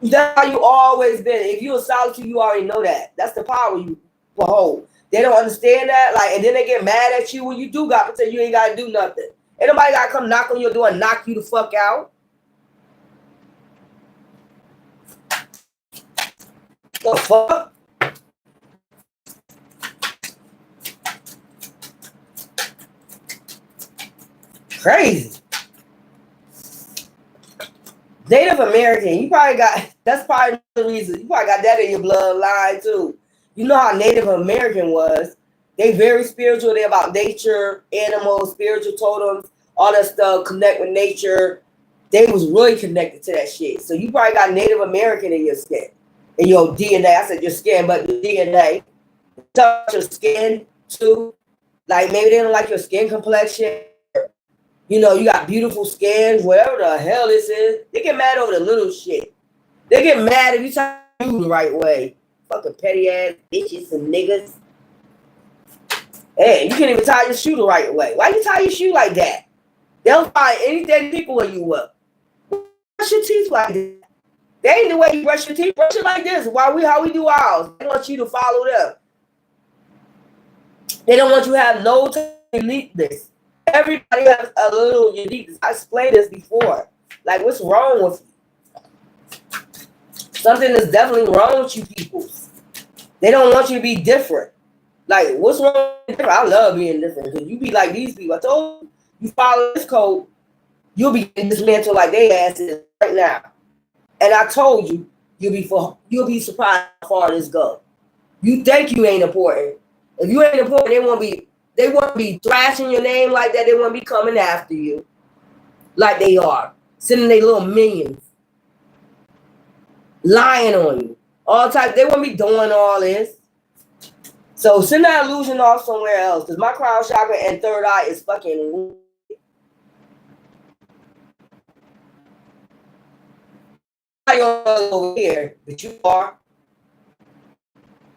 That's how you always been. If you're a solitude, you already know that. That's the power you behold. They don't understand that, like, and then they get mad at you when you do got to say you ain't got to do nothing. Ain't nobody got to come knock on your door and knock you the fuck out. The fuck? Crazy. Native American, you probably got, that's probably the reason. You probably got that in your bloodline too. You know how Native American was. They very spiritual. They're about nature, animals, spiritual totems, all that stuff, connect with nature. They was really connected to that shit. So you probably got Native American in your skin, in your DNA. I said your skin, but the DNA. Touch your skin too. Like maybe they don't like your skin complexion. You know, you got beautiful skins, whatever the hell this is. They get mad over the little shit. They get mad if you tie your shoe the right way. Fucking petty ass bitches and niggas. Hey, you can't even tie your shoe the right way. Why you tie your shoe like that? They'll find anything pickling you up. Brush your teeth like that. They ain't the way you brush your teeth. Brush it like this. How we do ours. They want you to follow them. They don't want you to have no uniqueness. Everybody has a little uniqueness. I explained this before. Like, what's wrong with you? Something is definitely wrong with you people. They don't want you to be different. Like, what's wrong with different? I love being different because you be like these people. I told you, you follow this code, you'll be dismantled like they asses right now. And I told you, you'll be surprised how far this goes. You think you ain't important. If you ain't important, they won't be thrashing your name like that. They won't be coming after you like they are, sending their little minions, lying on you, all types. They won't be doing all this. So send that illusion off somewhere else, because my crown chakra and third eye is fucking. Over here, but you are.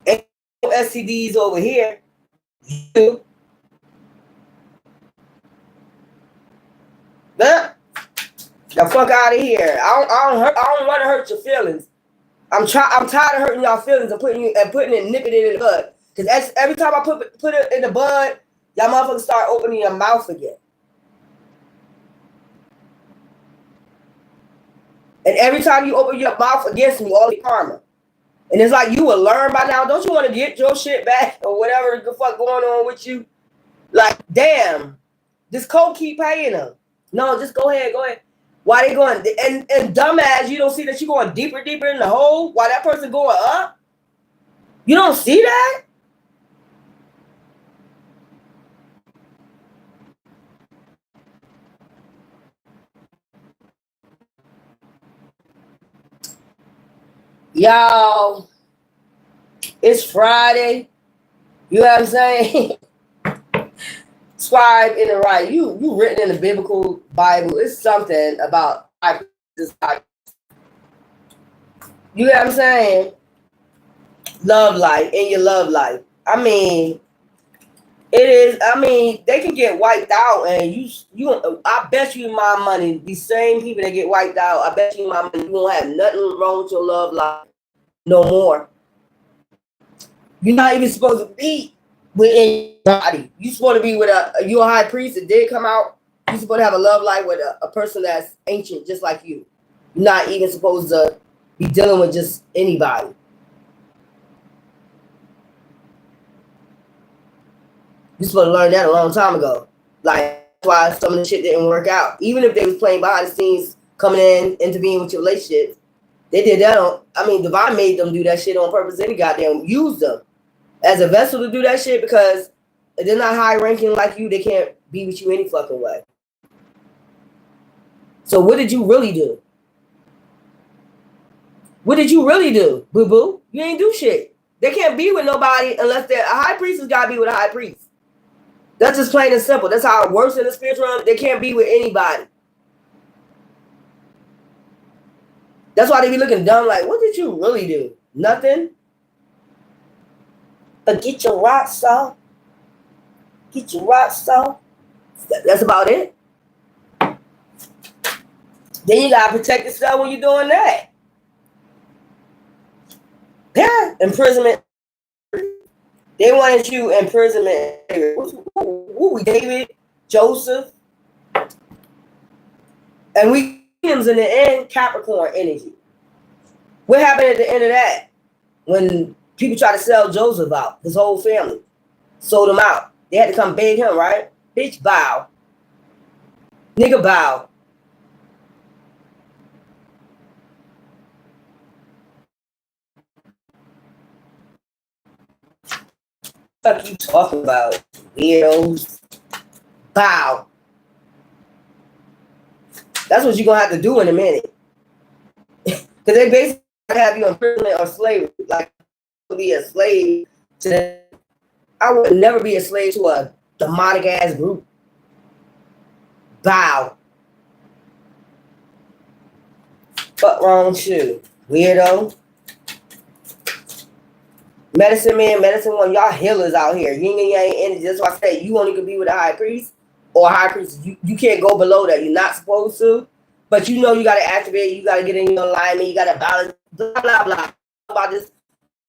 Ain't no STDs over here. You. The fuck out of here! I don't want to hurt your feelings. I'm tired of hurting y'all feelings and putting it, nipping it in the bud. Because every time I put it in the bud, y'all motherfuckers start opening your mouth again. And every time you open your mouth against me, all the karma. And it's like you will learn by now. Don't you want to get your shit back or whatever the fuck going on with you? Like, damn, this code keep paying them. No, just go ahead. Why they going? And dumbass, you don't see that you going deeper in the hole while that person going up? You don't see that? Y'all, it's Friday. You know what I'm saying? Scribe in the right. You written in the biblical Bible. It's something about this. You know what I'm saying? Love life, in your love life. I mean, it is. I mean, they can get wiped out, and you. I bet you my money. These same people that get wiped out. I bet you my money. You won't have nothing wrong with your love life no more. You're not even supposed to be with anybody. You're supposed to be with you're a high priest that did come out. You're supposed to have a love life with a person that's ancient, just like you. You're not even supposed to be dealing with just anybody. You're supposed to learn that a long time ago. Like, that's why some of the shit didn't work out. Even if they was playing behind the scenes, coming in, intervening with your relationships, they did that on, I mean, Divine made them do that shit on purpose. Any goddamn use them as a vessel to do that shit because they're not high ranking like you. They can't be with you any fucking way. So what did you really do? What did you really do, boo-boo? You ain't do shit. They can't be with nobody unless they're a high priest has got to be with a high priest. That's just plain and simple. That's how it works in the spiritual realm. They can't be with anybody. That's why they be looking dumb like, what did you really do? Nothing. But get your rocks off. Get your rocks off. That's about it. Then you gotta protect yourself when you're doing that. Yeah, imprisonment. They wanted you imprisonment. Who, David, Joseph, and we in the end Capricorn energy. What happened at the end of that when people try to sell Joseph out? His whole family sold him out. They had to come beg him, right? Bitch, bow. Nigga, bow. What you talking about, weirdos? Bow. That's what you're gonna have to do in a minute. Because they basically have you in prison or slavery. Like, be a slave to them. I would never be a slave to a demonic ass group. Bow. Fuck wrong with you, weirdo. Medicine man, medicine one, y'all healers out here. Yin and yang energy. That's why I say you only can be with a high priest or a high priest. You can't go below that. You're not supposed to. But you know you got to activate. You got to get in your alignment. You got to balance. Blah, blah, blah. About this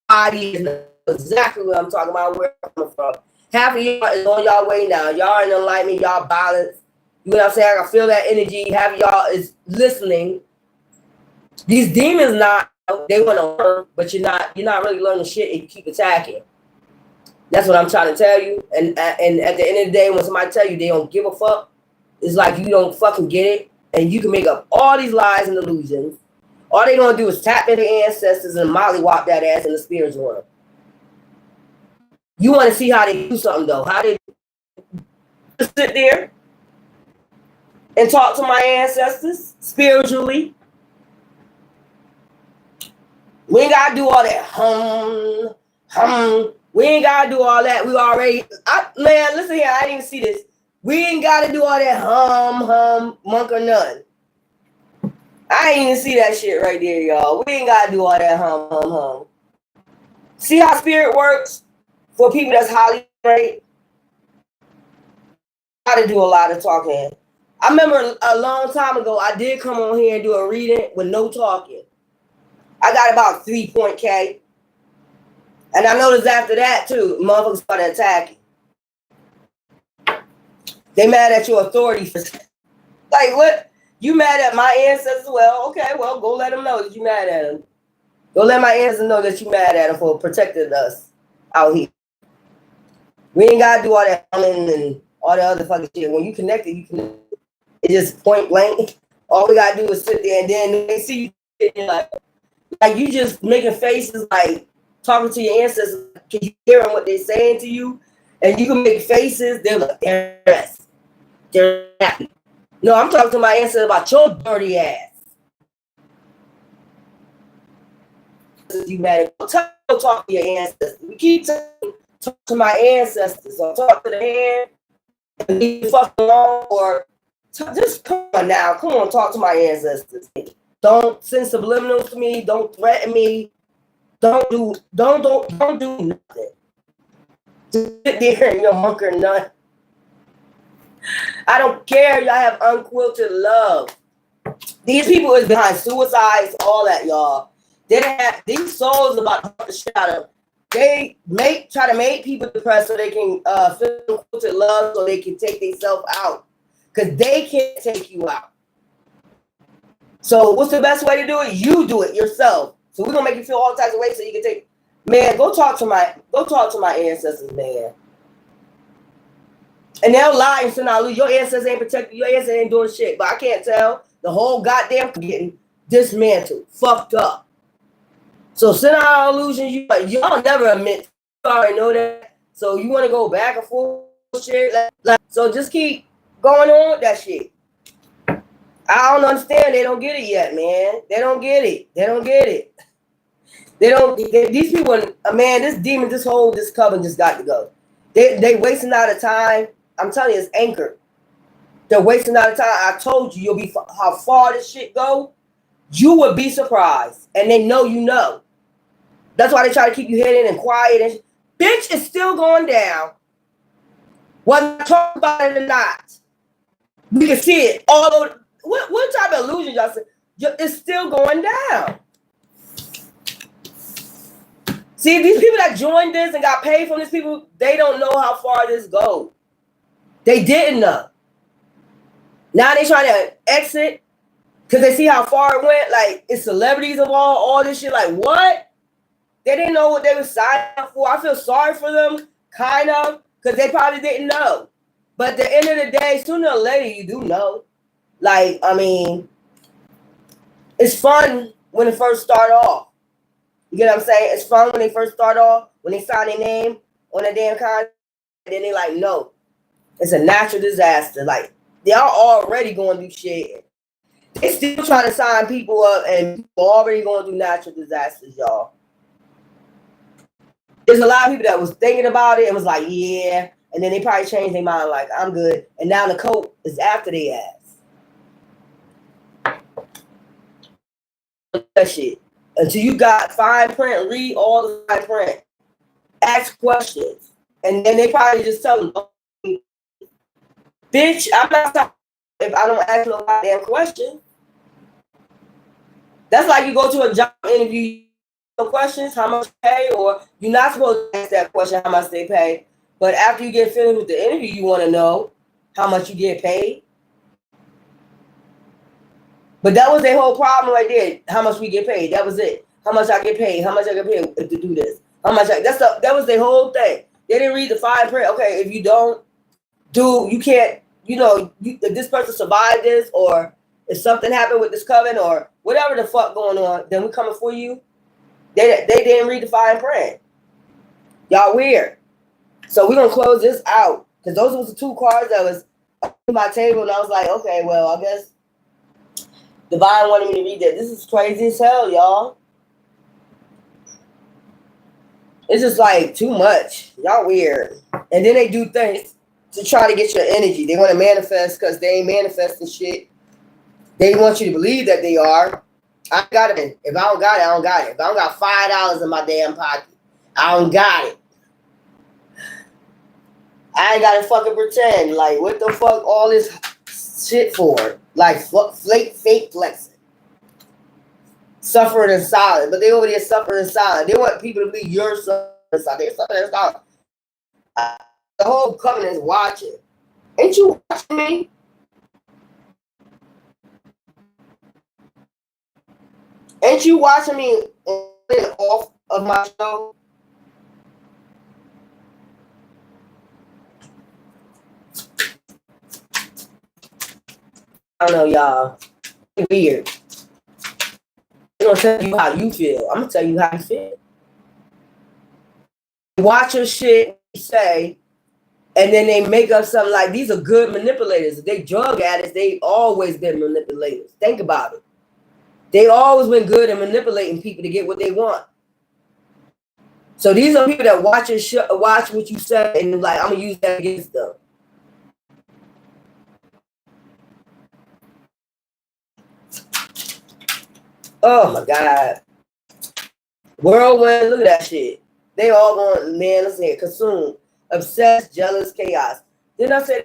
body is exactly what I'm talking about. Where I'm coming from. Half of y'all is on y'all way now. Y'all in alignment. Y'all balance. You know what I'm saying? I can feel that energy. Half of y'all is listening. These demons not. They want to learn, but you're not really learning shit if you keep attacking. That's what I'm trying to tell you. And at the end of the day, when somebody tell you they don't give a fuck, it's like you don't fucking get it. And you can make up all these lies and illusions. All they gonna do is tap into their ancestors and mollywop that ass in the spiritual world. You want to see how they do something though? How they just sit there and talk to my ancestors spiritually. We ain't gotta do all that hum. We ain't gotta do all that. We already, man, listen here. I didn't even see this. We ain't gotta do all that hum, monk or none. I ain't even see that shit right there, y'all. We ain't gotta do all that hum. See how spirit works for people that's highly trained? Gotta do a lot of talking. I remember a long time ago, I did come on here and do a reading with no talking. I got about 3.K. And I noticed after that, too, motherfuckers started attacking. They mad at your authority for... Like, what? You mad at my ancestors? Well, okay, well, go let them know that you mad at them. Go let my ancestors know that you mad at them for protecting us out here. We ain't got to do all that and all the other fucking shit. When you connected, you connected. It's just point blank. All we got to do is sit there and then they see you like you just making faces like talking to your ancestors. Can you hear them what they're saying to you? And you can make faces. They're like, they're happy. No, I'm talking to my ancestors about your dirty ass. You mad at talk to your ancestors. We keep talk to my ancestors or talk to the hand and leave fucking alone or just come on now. Come on, talk to my ancestors. Don't send subliminals to me. Don't threaten me. Don't do nothing. Just sit there and your monk or none. I don't care. Y'all have unquilted love. These people is behind suicides, all that, y'all. They have these souls about to shit out of them. They try to make people depressed so they can feel unquilted love so they can take themselves out. Because they can't take you out. So what's the best way to do it? You do it yourself. So we're gonna make you feel all types of ways so you can take. Man, go talk to my ancestors, man. And they'll lie and say, "No, your ancestors ain't protected. Your ancestors ain't doing shit." But I can't tell. The whole goddamn getting dismantled, fucked up. So send out illusions. Y'all never admit. You already know that. So you want to go back and forth shit. So just keep going on with that shit. I don't understand. They don't get it yet, man. They don't get it. These people, man, this demon, this coven just got to go. They wasting out of time. I'm telling you, it's anchored. They're wasting out of time. I told you, you'll be how far this shit go. You would be surprised, and they know you know. That's why they try to keep you hidden and quiet. And bitch, it's still going down. Whether I talk about it or not, we can see it all over. What type of illusion y'all say? It's still going down. See, these people that joined this and got paid from these people, they don't know how far this goes. They didn't know. Now they trying to exit because they see how far it went. Like, it's celebrities involved, all this shit. Like, what? They didn't know what they were signing up for. I feel sorry for them, kind of, because they probably didn't know. But at the end of the day, sooner or later, you do know. Like, I mean, it's fun when it first start off. You get what I'm saying? It's fun when they first start off, when they sign their name on a damn contract, and then they like, no, it's a natural disaster. Like, y'all already going to do shit. They still trying to sign people up, and people already going to do natural disasters, y'all. There's a lot of people that was thinking about it and was like, yeah, and then they probably changed their mind, like, I'm good. And now the coat is after their ass. That shit. Until you got fine print, read all the fine print. Ask questions. And then they probably just tell them, bitch, I'm not talking if I don't ask no goddamn question. That's like you go to a job interview, no questions, how much pay, or you're not supposed to ask that question, how much they pay. But after you get finished with the interview, you want to know how much you get paid. But that was their whole problem right there. How much we get paid. That was it. How much I get paid. How much I get paid to do this. How much that was their whole thing. They didn't read the fine print. Okay, if you don't do, you can't, if this person survived this, or if something happened with this coven, or whatever the fuck going on, then we coming for you. They didn't read the fine print. Y'all weird. So we're going to close this out. Because those was the two cards that was on my table. And I was like, okay, well, I guess Divine wanted me to read that. This is crazy as hell, y'all. It's just like too much. Y'all weird. And then they do things to try to get your energy. They want to manifest because they ain't manifesting shit. They want you to believe that they are. I got it. If I don't got it, I don't got it. If I don't got $5 in my damn pocket, I don't got it. I ain't gotta fucking pretend. Like, what the fuck all this shit for? Like, fake flexing. Suffering in silence. But they over there suffering in silence. They want people to believe you're suffering in silence. They're suffering in silence. The whole covenant is watching. Ain't you watching me? Ain't you watching me off of my show? I don't know, y'all. It's weird. They don't tell you how you feel. I'm gonna tell you how you feel. Watch your shit say, and then they make up something like, these are good manipulators. If they drug addicts, they always been manipulators. Think about it. They always been good at manipulating people to get what they want. So these are people that watch what you say and like, I'm gonna use that against them. Oh my God. Whirlwind, look at that shit. They all going, man, let's say consume, obsessed, jealous, chaos. Didn't I say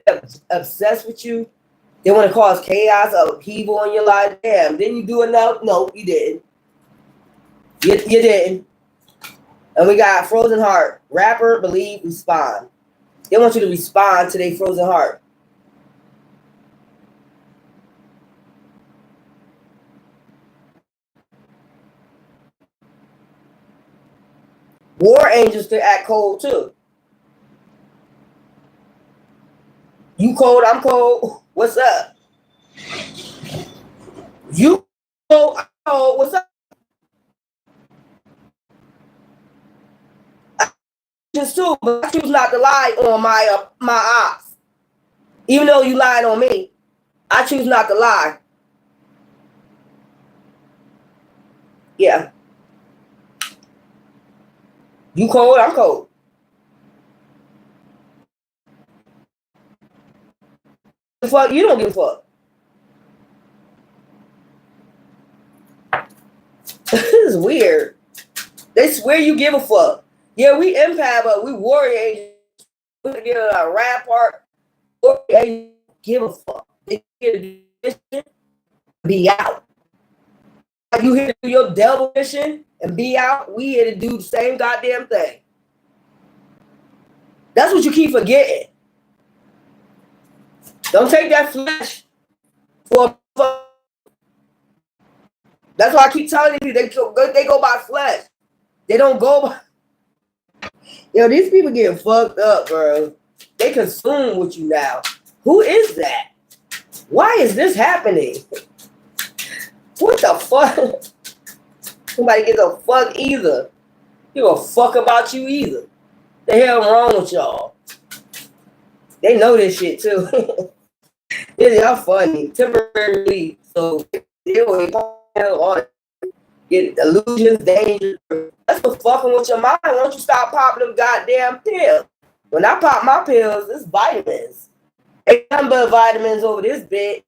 obsessed with you? They want to cause chaos or upheaval in your life. Damn, didn't you do enough? No, you didn't. You didn't. And we got frozen heart. Rapper, believe, respond. They want you to respond to their frozen heart. War angels could act cold too. You cold, I'm cold. What's up? You cold, I'm cold. What's up? I just too, but I choose not to lie on my ops. Even though you lied on me, I choose not to lie. Yeah. You cold, I'm cold. Fuck, you don't give a fuck. This is weird. They swear you give a fuck. Yeah, we empath, but we warrior agents. We get a rap part. Warrior agents give a fuck. They get a mission, be out. You here to do your devil mission and be out. We here to do the same goddamn thing. That's what you keep forgetting. Don't take that flesh for a. That's why I keep telling you they go by flesh. They don't go by. Yo, these people getting fucked up, bro. They consume with you now. Who is that? Why is this happening? What the fuck? Nobody gives a fuck either. Give a fuck about you either. The hell wrong with y'all? They know this shit too. Y'all funny. Temporarily, so get illusions, danger. That's what fucking with your mind. Why don't you stop popping them goddamn pills? When I pop my pills, it's vitamins. Ain't nothing but vitamins over this bitch.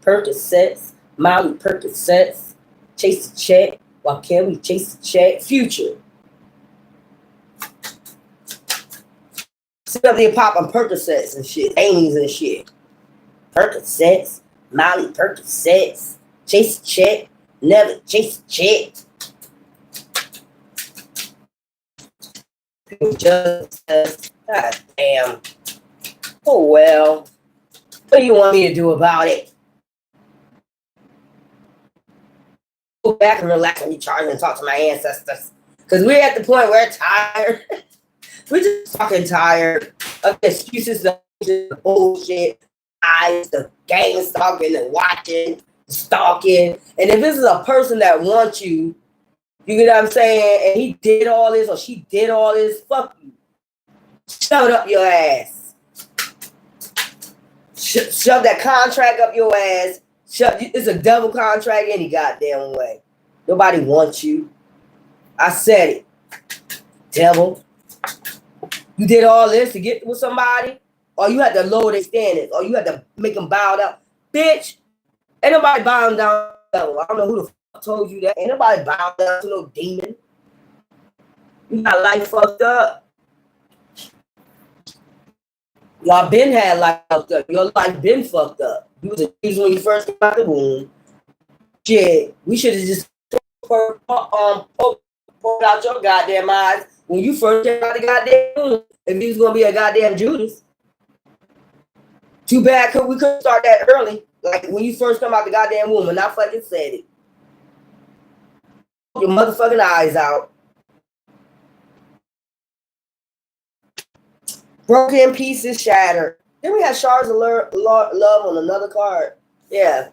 Percocets, Molly Percocets, chase the check. Why can't we chase the check? Future. Sit up there popping Percocets and shit, Amy's and shit. Percocets, Molly Percocets, chase the check, never chase the check. Just God damn. Oh well. What do you want me to do about it? Go back and relax and recharge and talk to my ancestors. Because we're at the point where we're tired. We're just fucking tired of the excuses, the bullshit, the gang stalking and watching, stalking. And if this is a person that wants you, you get what I'm saying, and he did all this or she did all this, fuck you. Shove it up your ass. Shove that contract up your ass. It's a double contract any goddamn way. Nobody wants you. I said it. Devil. You did all this to get with somebody, or you had to lower their standards, or you had to make them bow down. Bitch, ain't nobody bowing down. I don't know who the fuck told you that. Ain't nobody bowing down to no demon. You got life fucked up. Y'all been had life fucked up. Your life been fucked up. You was a when you first came out the womb. Shit, we should have just pulled out your goddamn eyes when you first came out the goddamn womb. If you was gonna be a goddamn Judas. Too bad we couldn't start that early. Like when you first come out the goddamn womb and I fucking said it. Your motherfucking eyes out. Broken pieces shattered. Then we had shards of love on another card. Yeah.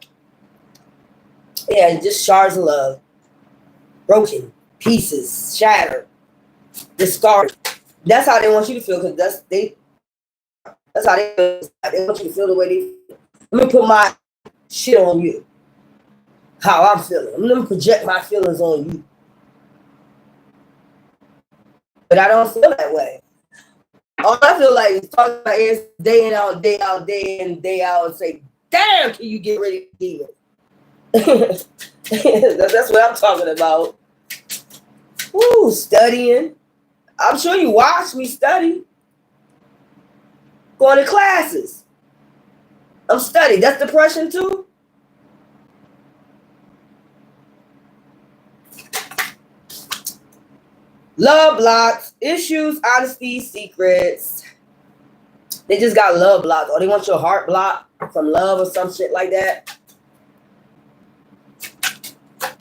Yeah, just shards of love. Broken pieces shattered. Discarded. That's how they want you to feel, because that's how they want you to feel the way they feel. Let me put my shit on you. How I'm feeling. Let me project my feelings on you. But I don't feel that way. All I feel like is talking about is day in out, day out, day in, day out, and say, damn, can you get rid of demons? That's what I'm talking about. Woo, studying. I'm sure you watched me study. Going to classes. I'm studying. That's depression too? Love blocks, issues, honesty, secrets. They just got love blocks. Or they want your heart blocked from love or some shit like that.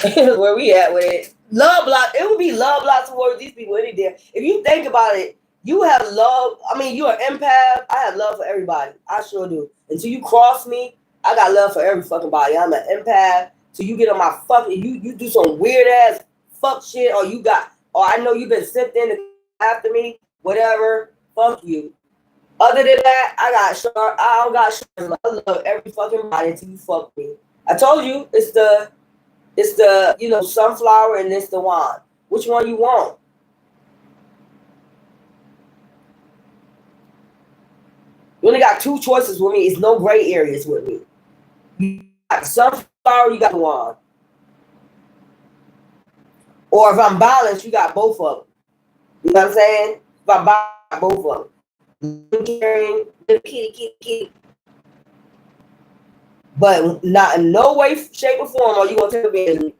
Where we at with it? Love block. It would be love blocks towards these people any day. If you think about it, you have love. I mean, you're an empath. I have love for everybody. I sure do. Until you cross me, I got love for every fucking body. I'm an empath. So you get on my fucking, you do some weird ass fuck shit, or I know you've been sent in after me, whatever. Fuck you. Other than that, I don't got shit. I love every fucking body until you fuck me. I told you it's the sunflower and it's the wand. Which one you want? You only got two choices with me. It's no gray areas with me. You got sunflower, you got one. Or if I'm balanced, you got both of them. You know what I'm saying? If I buy both of them. Kitty. But not in no way, shape, or form are you going to take advantage of me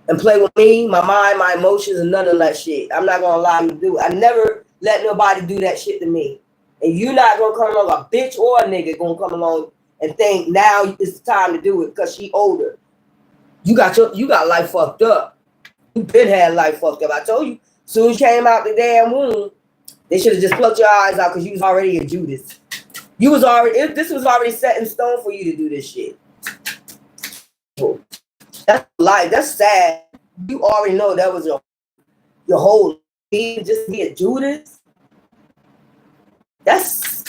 and play with me, my mind, my emotions, and none of that shit. I'm not going to allow you to do it. I never let nobody do that shit to me. And you're not going to come along, a bitch or a nigga going to come along and think now it's the time to do it because she older. You got life fucked up. You been had life fucked up. I told you, soon as you came out the damn womb, they should have just plucked your eyes out because you was already a Judas. You was already, this was already set in stone for you to do this shit. That's life. That's sad. You already know that was your whole life. Just be a Judas. That's,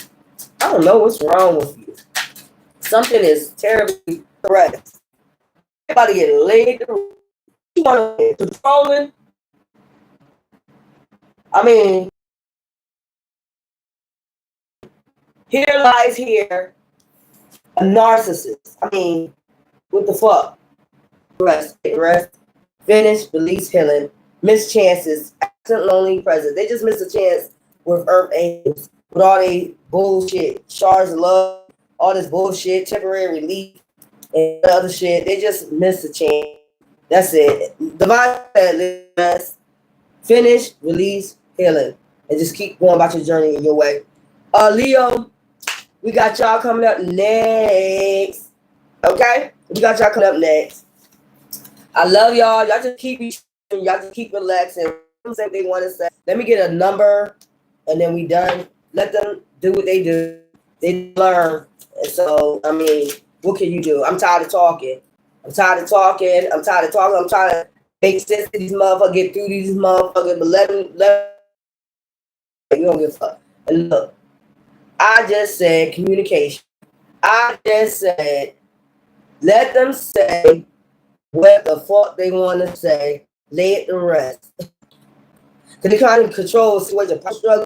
I don't know what's wrong with you. Something is terribly correct. Everybody get laid. You want to controlling. I mean, here lies here a narcissist. I mean, what the fuck? Rest, finish, release, healing, miss chances, absent, lonely, present. They just miss a chance with Earth Angels, with all they bullshit, shards of love, all this bullshit, temporary relief, and other shit. They just miss a chance. That's it. Divine said, rest, finish, release, healing, and just keep going about your journey in your way. Leo, we got y'all coming up next. Okay? We got y'all coming up next. I love y'all. Y'all just keep relaxing. Say what they want to say. Let me get a number and then we done. Let them do what they do. They learn. And so, I mean, what can you do? I'm tired of talking. I'm trying to make sense of these motherfuckers, get through these motherfuckers, but let them, you don't give a fuck. And look, I just said communication. I just said, let them say what the fuck they want to say. Lay it to rest. Because they kind of control the situation. Struggle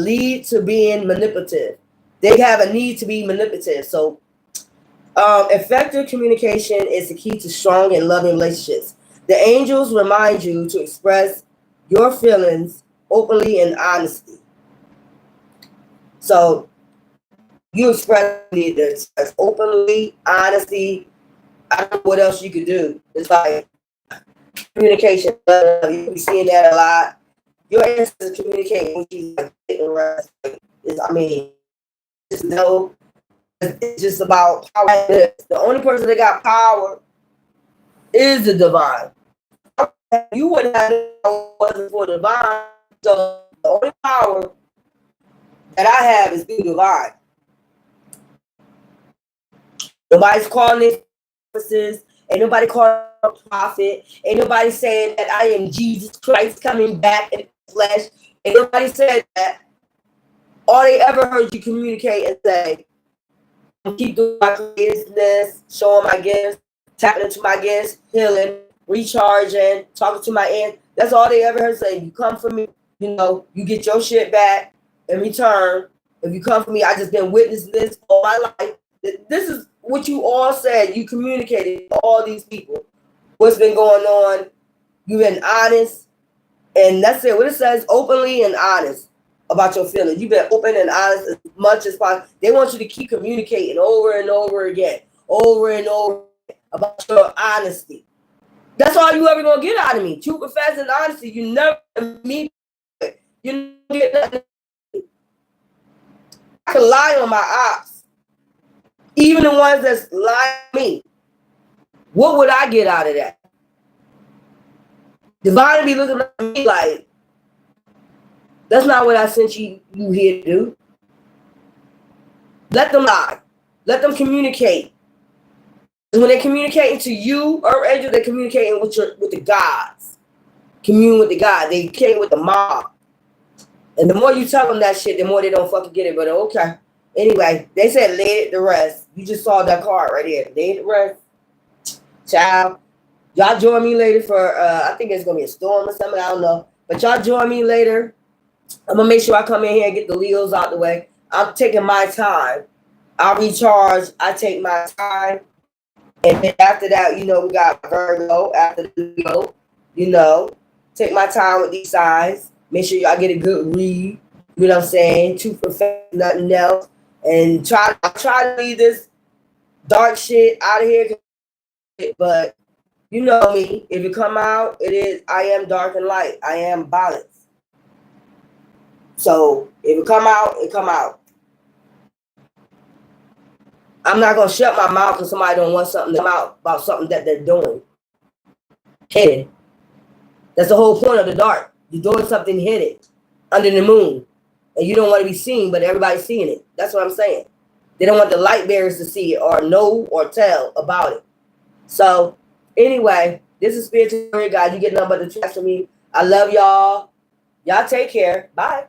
lead to being manipulative. They have a need to be manipulative. So effective communication is the key to strong and loving relationships. The angels remind you to express your feelings openly and honestly. So you express openly, honesty. I don't know what else you could do. It's like communication. You be seeing that a lot. Your ancestors communicate with you. I mean, just know it's just about power. The only person that got power is the divine. You wouldn't have it if it wasn't for the divine. So the only power that I have is through divine. Nobody's calling it purposes. Ain't nobody calling a prophet. Ain't nobody saying that I am Jesus Christ coming back in the flesh. Ain't nobody said that. All they ever heard you communicate and say, keep doing my business, showing my gifts, tapping into my gifts, healing, recharging, talking to my aunt. That's all they ever heard say. You come for me, you know, you get your shit back in return. If you come for me, I just been witnessing this all my life. This is what you all said. You communicated to all these people. What's been going on. You've been honest. And that's it. What it says, openly and honest about your feelings. You've been open and honest as much as possible. They want you to keep communicating over and over again, over and over about your honesty. That's all you ever gonna get out of me. Truth, confess, and honesty. You never meet. You never get nothing. I can lie on my ops, even the ones that's lying to me. What would I get out of that? Divine be looking at me like, that's not what I sent you here to do. Let them lie. Let them communicate. When they're communicating to you, or angel, they're communicating with the gods. Commune with the God. They communicate with the mob. And the more you tell them that shit, the more they don't fucking get it. But okay. Anyway, they said lay it to rest. You just saw that card right here. Lay it to rest. Child. Y'all join me later for, I think it's going to be a storm or something. I don't know. But y'all join me later. I'm going to make sure I come in here and get the Leos out the way. I'm taking my time. I recharge. I take my time. And then after that, we got Virgo. After the Leo, take my time with these signs. Make sure y'all get a good read. You know what I'm saying? To perfect nothing else. And try to leave this dark shit out of here. But you know me. If it come out, it is. I am dark and light. I am balance. So if it come out, it come out. I'm not gonna shut my mouth because somebody don't want something to come out about something that they're doing. Hidden. That's the whole point of the dark. You're doing something hidden under the moon. And you don't want to be seen, but everybody's seeing it. That's what I'm saying. They don't want the light bearers to see it or know or tell about it. So anyway, this is Spiritual Warrior God. You get nothing but the trust from me. I love y'all. Y'all take care. Bye.